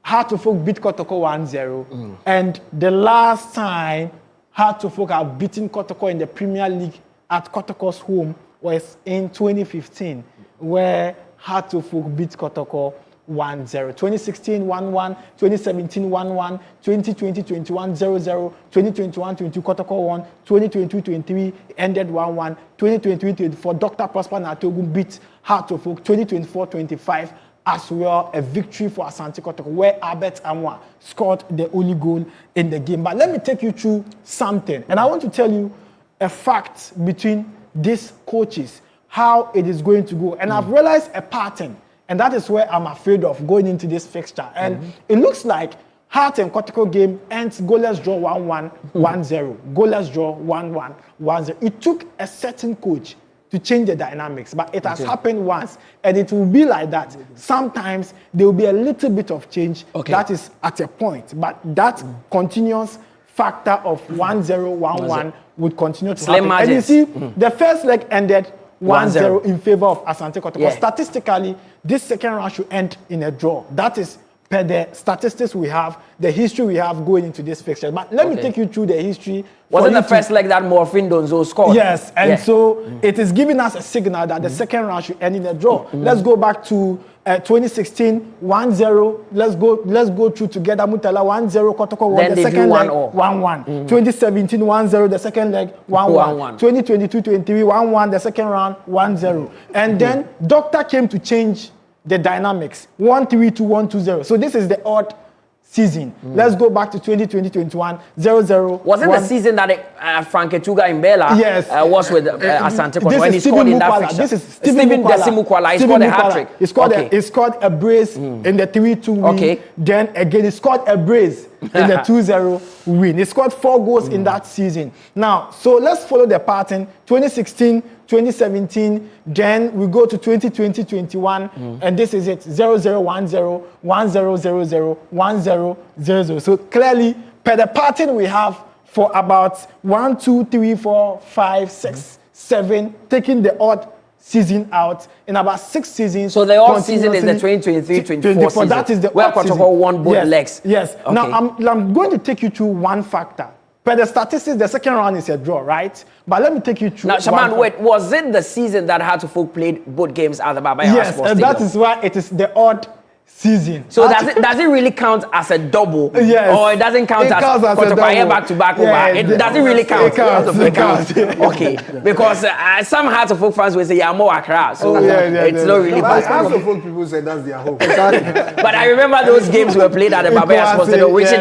Hearts-of-Oak beat Kotoko 1-0. And the last time Hearts-of-Oak have beaten Kotoko in the Premier League at Kotoko's home was in 2015, where Hearts-of-Oak beat Kotoko 1-0. 2016 1-1, 2017 1-1, 2020 21 0-0, 2021 22 Kotoko 1, 2022 23 ended 1-1, 2023 24 Dr. Prosper Natogun beat Hearts-of-Oak, 2024 25 as well, a victory for Asante Kotoko, where Albert Amwa scored the only goal in the game. But let me take you through something, and I want to tell you a fact between these coaches, how it is going to go. And I've realized a pattern, and that is where I'm afraid of going into this fixture. And it looks like Hearts and Kotoko game ends goalless draw 1-1, 1-0. Goalless draw 1-1, 1-0. It took a certain coach to change the dynamics, but it has happened once, and it will be like that. Sometimes there will be a little bit of change that is at a point, but that continuous factor of 1-0, 1-1 would continue to happen. And you see, the first leg ended 1-0 in favor of Asante Kotoko. Statistically, this second round should end in a draw. That is per the statistics we have, the history we have going into this fixture. But let me take you through the history. Was it the first leg that Morfin Donzo scored? Yes, and so it is giving us a signal that the second round should end in a draw. Let's go back to 2016, 1-0. Let's go through together. Mutala 1-0, Kotoko 1. The second leg 1-1. 2017 1-0. The second leg 1-1. 2022-23 1-1. The second round 1-0. And then Doctor came to change the dynamics. 1-3 to 1-2-0. So this is the odd season. Let's go back to 2020-21, 0-0. Was it the season that Frank Etuga Imbela was with Asante Kotoko when he scored in that fixture? This is Stephen Desimukwala. He scored a hat-trick. He scored a brace in the 3-2 win. Then again, he scored a brace in the 2-0 win. He scored 4 goals in that season. Now, so let's follow the pattern. 2016, 2017, then we go to 2020-21, and this is it: 0-0, 1-0, 1-0, 0-0, 1-0, 0-0. So clearly, per the pattern we have for about 1, 2, 3, 4, 5, 6, 7, taking the odd season out in about 6 seasons. So the odd season is the 2023-24 season. That is the where Kotoko won both legs. Yes. Okay. Now I'm going to take you through one factor. Per the statistics, the second round is a draw, right? But let me take you through. Now, Shaman, wait, was it the season that Hearts-of-Oak played both games at the Baba Era Sports Stadium? That is why it is the odd season. So does it really count as a double? Yes. Or it doesn't count It as counts as a double. back to back? Yeah, It doesn't really count. It counts. Okay. Because some Hearts of Oak fans will say you're more Accra. So it's not really But possible. Hearts of Oak people say that's their hope. But I remember those games were played at the Babaya Sports Stadium, which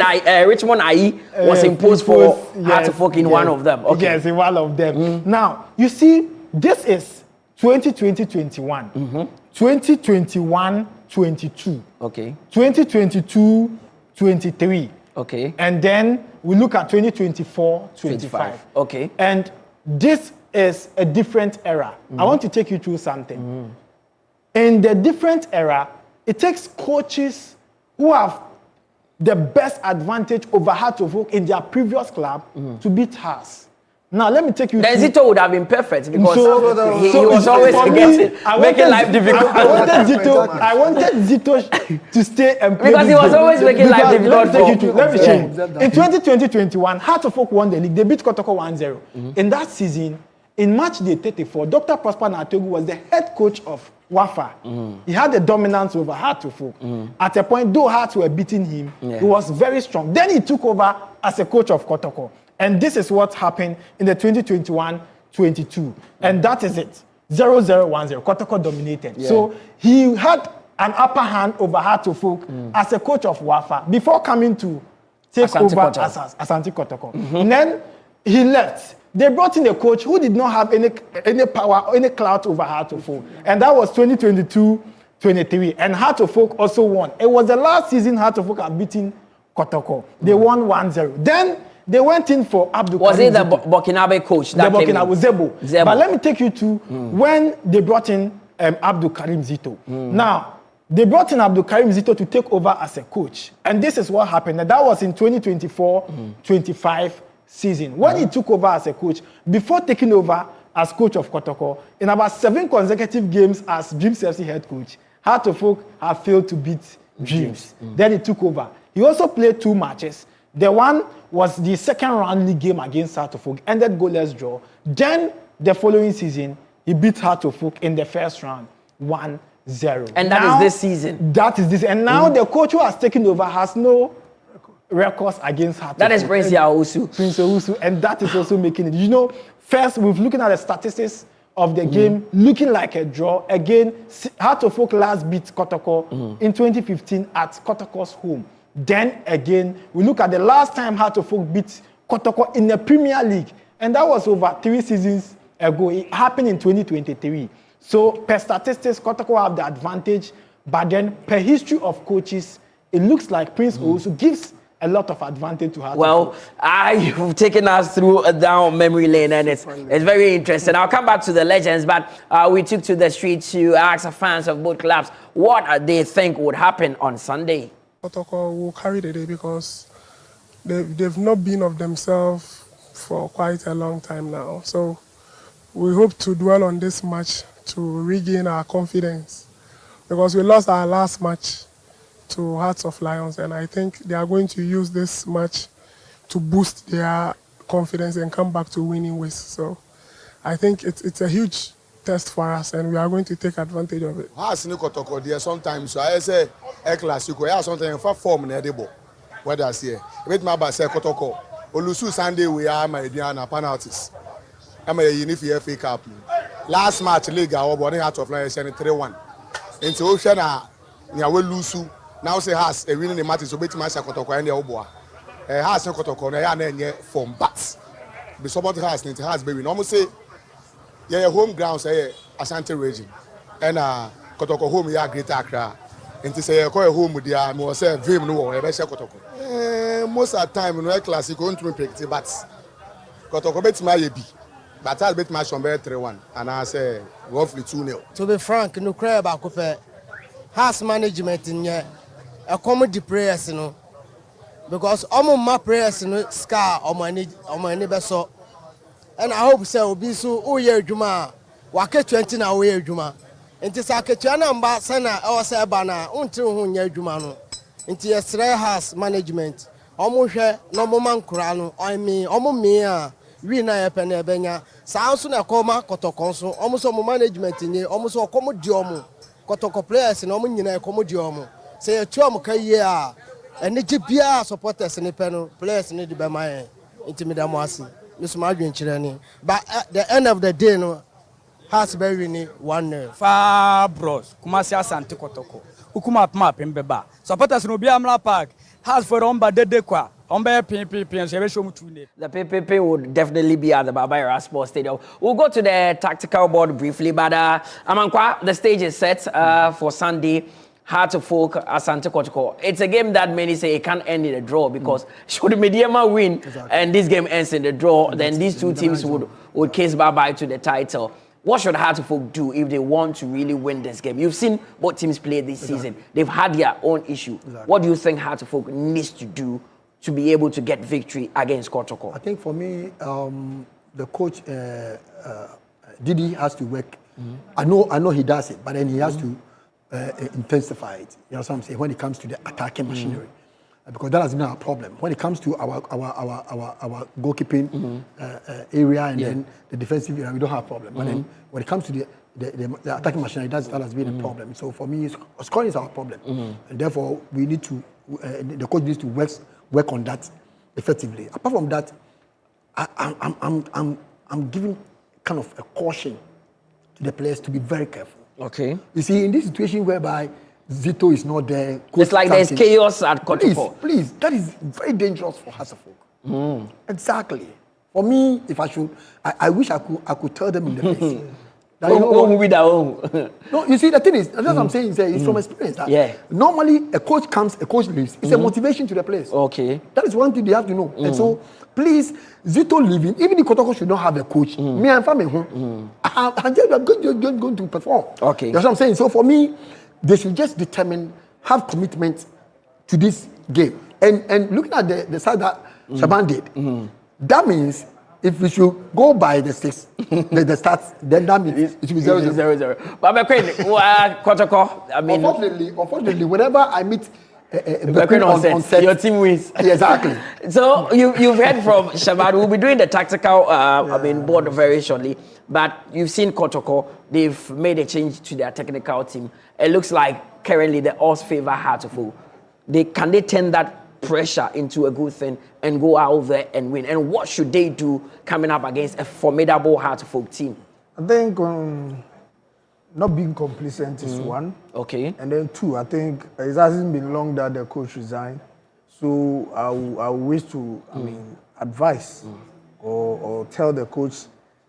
Richmond IE was imposed for Hearts of Oak in one of them. Okay. Yes, in one of them. Now, you see, this is 2020-21. 2021-22. Okay. 2022-23. Okay. And then we look at 2024-25. Okay. And this is a different era. I want to take you through something. In the different era, it takes coaches who have the best advantage over Hearts of Oak in their previous club to beat Hearts. Now, let me take you Then through... Zito would have been perfect because he So was always making life difficult. I wanted Zito to stay and play Because he was always making life difficult. Let me show you. In 2020-21, Hearts of Oak won the league. They beat Kotoko 1-0. In that season, in match day 34, Dr. Prosper Natogu was the head coach of Wafa. He had the dominance over Hearts of Oak. At a point, though Hearts were beating him, he was very strong. Then he took over as a coach of Kotoko. And this is what happened in the 2021-22. And that is it. 0-0-1-0. Kotoko dominated. Yeah. So he had an upper hand over Hearts of Oak as a coach of Wafa before coming to take Asante over Kotoko. as Asante Kotoko. And then he left. They brought in a coach who did not have any power, any clout over Hearts of Oak. And that was 2022-23. And Hearts of Oak also won. It was the last season Hearts of Oak had beaten Kotoko. They won 1-0. Then they went in for Abdul Was Karim it the Zito. Burkinabe coach that The came in? Burkinabe, Zebo. But let me take you to when they brought in Abdul Karim Zito. Now, they brought in Abdul Karim Zito to take over as a coach. And this is what happened. And that was in 2024-25 season. When he took over as a coach, before taking over as coach of Kotoko, in about 7 consecutive games as Dreams FC head coach, Hearts of Oak have failed to beat Dreams. Then he took over. He also played 2 matches. The one was the second round league game against Hearts of Oak, ended goalless draw. Then the following season, he beat Hearts of Oak in the first round, 1-0. And that is this season. That is this. And now the coach who has taken over has no records against Hearts That of is Oak. Prince Yahusu. Prince Yahusu, and that is also making it. You know, first we're looking at the statistics of the game, looking like a draw. Again, Hearts of Oak last beat Kotoko in 2015 at Kotoko's home. Then again, we look at the last time Hearts of Oak beat Kotoko in the Premier League, and that was over 3 seasons ago. It happened in 2023. So per statistics, Kotoko have the advantage, but then per history of coaches, it looks like Prince also gives a lot of advantage to Hearts of Oak. Well, you've taken us through down memory lane, and it's very interesting. I'll come back to the legends, but we took to the street to ask the fans of both clubs what they think would happen on Sunday. Kotoko will carry the day because they've not been of themselves for quite a long time now. So we hope to dwell on this match to regain our confidence because we lost our last match to Hearts of Lions, and I think they are going to use this match to boost their confidence and come back to winning ways. So I think it's a huge test for us, and we are going to take advantage of it. Kotoko there sometimes, so I say a classico, yeah, sometimes for form in edible. What I say, with my base Kotoko, Olusu Sunday we are my Medeama penalties. I'm a Unifi FA Cup. Last match league, our body Hearts of Lions 3-1. Into Ocean, we Lusu. Now say has a winning the match so bet match Kotoko and the Oboa. Has no Kotoko, na form bats. The support has baby. Normal say yeah, home ground say Asante region. And Kotoko home ya Greater Accra. And to say call home with the more say vim no e be say Kotoko. Most of the time no classic on to predict but Kotoko bet my be. But I bet my somewhere 3-1 and I say roughly 2-0. To be frank, no cry about Kope. Has management in here. A comedy prayers, you know, because all my prayers, you know, scar on my neighbor so, and I hope so. Be so. Oh yeah, Juma. Wake 20 na oh yeah, Juma. Inti sa ketuana amba sana or say bana until who yeah Juma no. Inti yesre has management. Omo hwe no mo man kura no. I mean, omo me a we na ye pene benya. Sa so na koma Kotoko so. Omo so mo management ni. Omo so komo di omo. Kotoko players no mo nyina komo di omo. Say a chum kaya and the GPL supporters in the panel, players need to be my intimidamasi. Miss Margaret Chirani. But at the end of the day, no has very 1-0. Far bros, Kumasi Asante Kotoko. Ukuma map in Beba. Supporters no be Amla Park. Has for Omba Dedekwa. Omba PPP and Seveso Mutune. The PPP would definitely be at the Babayara Sports Stadium. We'll go to the tactical board briefly, but Amankwa, the stage is set for Sunday. Heart of Folk, Asante Kotoko. It's a game that many say it can't end in a draw because should Medeama win and this game ends in the draw, then these two teams would kiss bye-bye to the title. What should Heart of Folk do if they want to really win this game? You've seen both teams play this season. They've had their own issue. What do you think Heart of Folk needs to do to be able to get victory against Kotoko? I think for me, the coach, Didi, has to work. I know he does it, but then he has to intensify it. You know what I'm saying? When it comes to the attacking machinery, because that has been our problem. When it comes to our goalkeeping area and then the defensive area, we don't have a problem. But then when it comes to the attacking machinery, that has been a problem. So for me, scoring is our problem, and therefore we need to. The coach needs to work on that effectively. Apart from that, I'm giving kind of a caution to the players to be very careful. Okay. You see, in this situation whereby Zito is not there, it's like there's chaos at Kotoko. Please, that is very dangerous for Hasselhoff. Exactly. For me, if I should, I wish I could tell them in the face. No, you see, the thing is, that's what I'm saying, it's from experience. Normally, a coach leaves. It's a motivation to the players. Okay. That is one thing they have to know. And so, please, Zito leaving, even if Kotoko should not have a coach, me and family, I'm just going to perform. Okay. That's what I'm saying. So for me, they should just have commitment to this game. And looking at the side that Shaban did, that means if we should go by the stats, then that means it should be 0-0. But Kotoko, I mean, unfortunately, whenever I meet on set, your team wins. Yeah, exactly. So you've heard from Shabad. We'll be doing the tactical board very shortly. But you've seen Kotoko. They've made a change to their technical team. It looks like currently the odds favor Heart of Folk. Can they turn that pressure into a good thing and go out there and win? And what should they do coming up against a formidable Heart of Folk team? I think not being complacent is one. Okay. And then two, I think it hasn't been long that the coach resigned. So I wish to, advise or tell the coach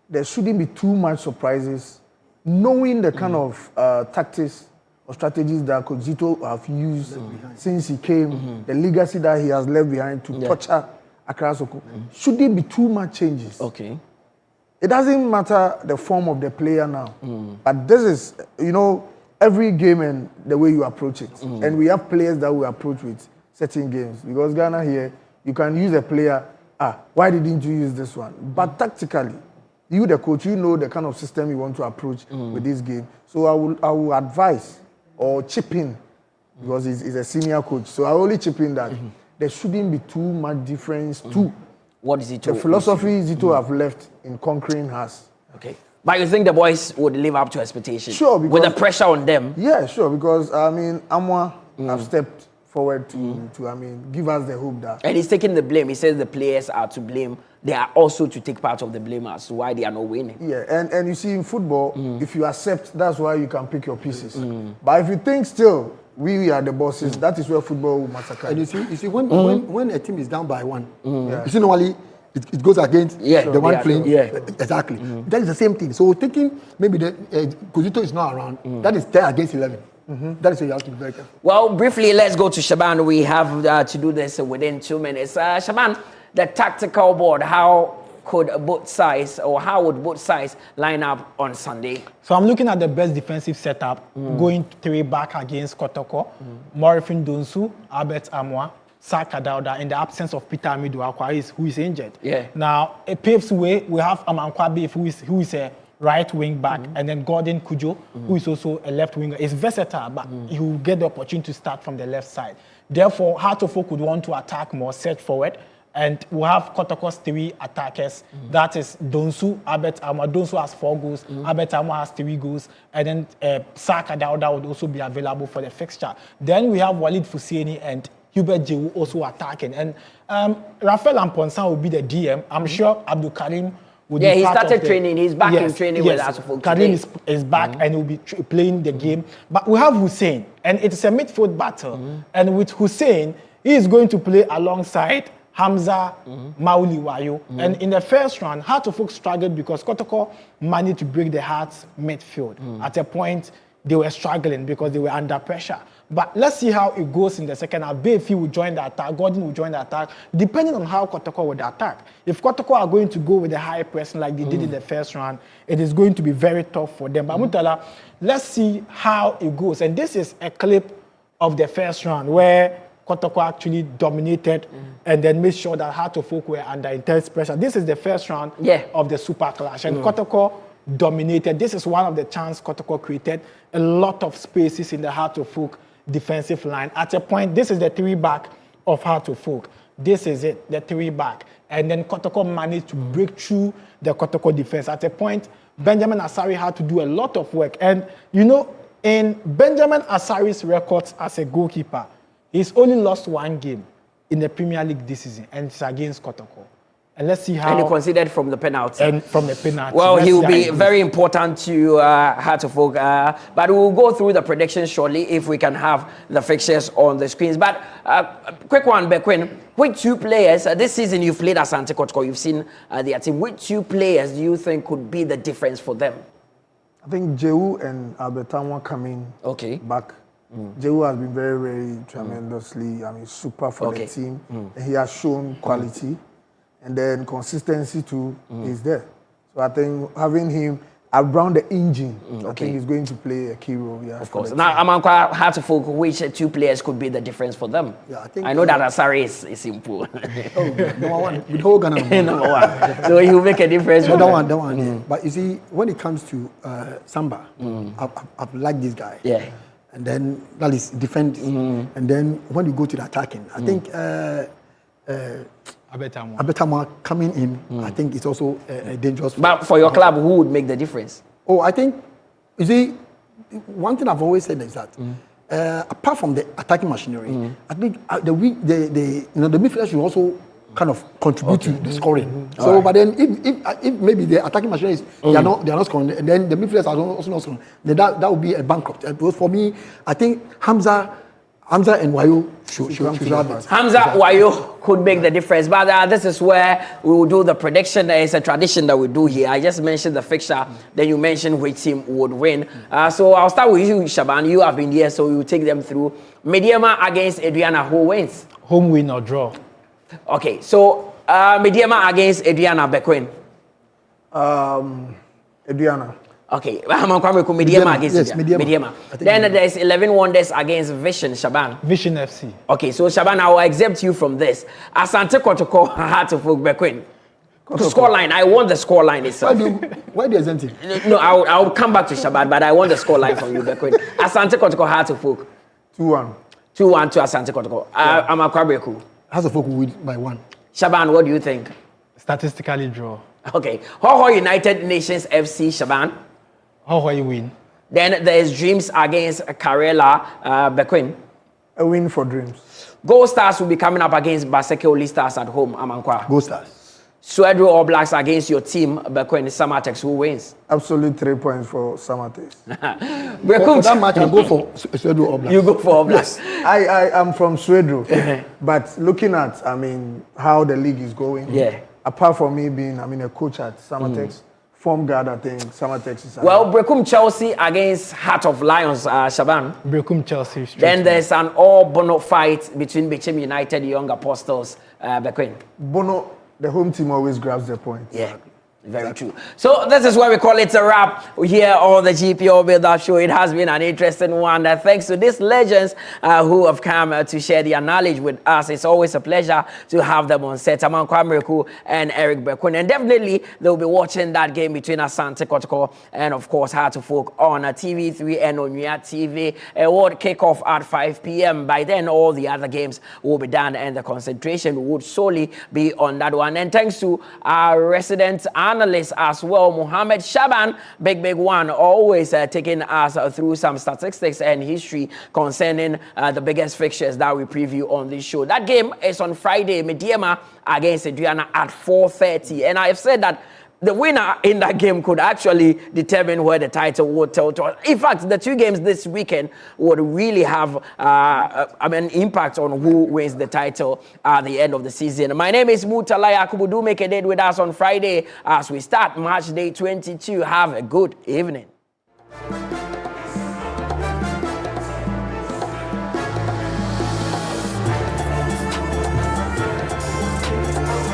there shouldn't be too much surprises, knowing the kind of tactics or strategies that Coach Zito have used since he came, the legacy that he has left behind to torture Accra Soko. Shouldn't be too much changes. Okay. It doesn't matter the form of the player now, but this is, every game and the way you approach it. And we have players that we approach with certain games. Because Ghana here, you can use a player, why didn't you use this one? But tactically, you the coach, you know the kind of system you want to approach with this game. So I will advise or chip in, because he's a senior coach. So I only chip in that there shouldn't be too much difference too. What is it? The philosophy Zito have left in conquering us. Okay. But you think the boys would live up to expectations? Sure. Because, with the pressure on them? Yeah, sure. Because, Amwa have stepped forward to give us the hope that... And he's taking the blame. He says the players are to blame. They are also to take part of the blame as to why they are not winning. Yeah, and you see in football, if you accept, that's why you can pick your pieces. But if you think still, we are the bosses, that is where football will massacre. And you see when a team is down by one, you see normally it goes against the one playing. Yeah. Exactly. That is the same thing. So thinking maybe the Kuzito is not around, that is 10 against 11. That is why you have to be very careful. Well, briefly, let's go to Shaban. We have to do this within 2 minutes. Shaban, the tactical board, how would both sides line up on Sunday? So I'm looking at the best defensive setup, going 3 back against Kotoko, Morifin Donsu, Albert Amwa, Saka Dauda, in the absence of Peter Amidu, who is injured. Yeah. Now, it paves the way. We have Amankwabi, who is a right wing back, and then Gordon Kujo, who is also a left winger. He's versatile, but he will get the opportunity to start from the left side. Therefore, Heart of Folk would want to attack more, set forward, And we have Kotoko's 3 attackers. That is Donsu, Albert Amwa. Donsu has 4 goals. Albert Amwa has 3 goals. And then Saka Dauda would also be available for the fixture. Then we have Walid Fuseni and Hubert Jewu also attacking. And Rafael Amponsan will be the DM. I'm sure Abdul Karim will be he part started of training. He's back in training with Asante. Karim is back and will be playing the game. But we have Hussein. And it's a midfield battle. And with Hussein, he is going to play alongside Hamza, Mauli Wayo. And in the first round, Heart of Oak struggled because Kotoko managed to break the Hearts midfield. At a point, they were struggling because they were under pressure. But let's see how it goes in the second half. Bayfi will join the attack, Gordon will join the attack, depending on how Kotoko would attack. If Kotoko are going to go with the high pressing like they did in the first round, it is going to be very tough for them. But Mutala, let's see how it goes. And this is a clip of the first round where Kotoko actually dominated and then made sure that Heart of Oak were under intense pressure. This is the first round of the Super Clash. And Kotoko dominated. This is one of the chances Kotoko created. A lot of spaces in the Heart of Oak defensive line. At a point, this is the 3-back of Heart of Oak. This is it, the 3-back. And then Kotoko managed to break through the Kotoko defense. At a point, Benjamin Asari had to do a lot of work. And, you know, in Benjamin Asari's records as a goalkeeper, he's only lost 1 game in the Premier League this season, and it's against Kotoko. And let's see how... And he considered from the penalty. And from the penalty. Well, he will be very important to Heart of Oak. But we'll go through the predictions shortly if we can have the fixtures on the screens. But quick one, Bechem. Which 2 players, this season you've played Asante Kotoko, you've seen their team. Which 2 players do you think could be the difference for them? I think Jewu and Albert Amwa coming back. Jewu has been very, very tremendously, super for the team. And he has shown quality. And then consistency too is there. So I think having him around the engine, I think he's going to play a key role. Yeah, of course. Now, I'm quite hard to focus which 2 players could be the difference for them. Yeah, I know that Asari is simple. Number 1, with whole Ghana number 1. So he will make a difference. That one. Yeah. But you see, when it comes to Samba, I like this guy. Yeah. And then that is defense. And then when you go to the attacking, I think Abetamwa coming in, I think it's also a dangerous. But for your club, who would make the difference? Oh, I think, you see, one thing I've always said is that apart from the attacking machinery, I think the midfielders should also kind of contribute to the scoring. So, but then if maybe the attacking machinery is they are not scoring, and then the midfielders are also not scoring, then that would be a bankrupt. Because for me, I think Hamza and Wayo should have it. Hamza Wayo could make the difference, but this is where we will do the prediction. It's a tradition that we do here. I just mentioned the fixture, then you mentioned which team would win. So I'll start with you, Shaban. You have been here, so you take them through. Medeama against Aduana, who wins? Home win or draw. Okay, so Medeama against Aduana, Bechem. Aduana. Okay, Medeama against Medeama. Then there's 11 Wonders against Vision, Shaban. Vision FC. Okay, so Shaban, I will exempt you from this. Asante Kotoko, Heart of Oak, Bechem. The scoreline, I want the scoreline itself. Why do you exempt him? No, I'll come back to Shaban, but I want the scoreline from you, Bechem. Asante Kotoko, Heart of Oak. 2-1. 2-1 to Asante Kotoko. I'm a Kwabeku. Heart of Oak will win by 1. Shaban, what do you think? Statistically draw. Okay. Hoho United Nations FC, Shaban. How you win? Then there's Dreams against Karela, Bechem. A win for Dreams. Gold Stars will be coming up against Baseke Oli Stars at home, Amankwa. Gold Stars. Suedro All Blacks against your team, Bechem, Samatex. Who wins? Absolute 3 points for Samatex. For that match, I go for Suedro All Blacks. You go for All Blacks. Yes. I am from Suedro, but looking at, how the league is going, apart from me being, a coach at Samatex, form guard, I think Samatex is. Well, Bechem Chelsea against Heart of Lions, Shaban. Bechem Chelsea. Then there's an All-Bono fight between Bechem United Young Apostles, Bechem. Bono, the home team always grabs the point. Yeah. Very true. So this is why we call it a wrap here on the GPL Build-Up Show. It has been an interesting one. Thanks to these legends who have come to share their knowledge with us. It's always a pleasure to have them on set. Aman Kwamreku and Eric Bekun. And definitely they'll be watching that game between Asante Kotoko and of course Heart of Folk on TV3 and on Nya TV. A world kickoff at 5 p.m. By then all the other games will be done and the concentration would solely be on that one. And thanks to our resident analyst as well, Mohammed Shaban, big one, always taking us through some statistics and history concerning the biggest fixtures that we preview on this show. That game is on Friday, Medeama against Aduana at 4:30, and I've said that the winner in that game could actually determine where the title would tilt. In fact, the two games this weekend would really have impact on who wins the title at the end of the season. My name is Mutala Yakubu. Do make a date with us on Friday as we start March Day 22. Have a good evening.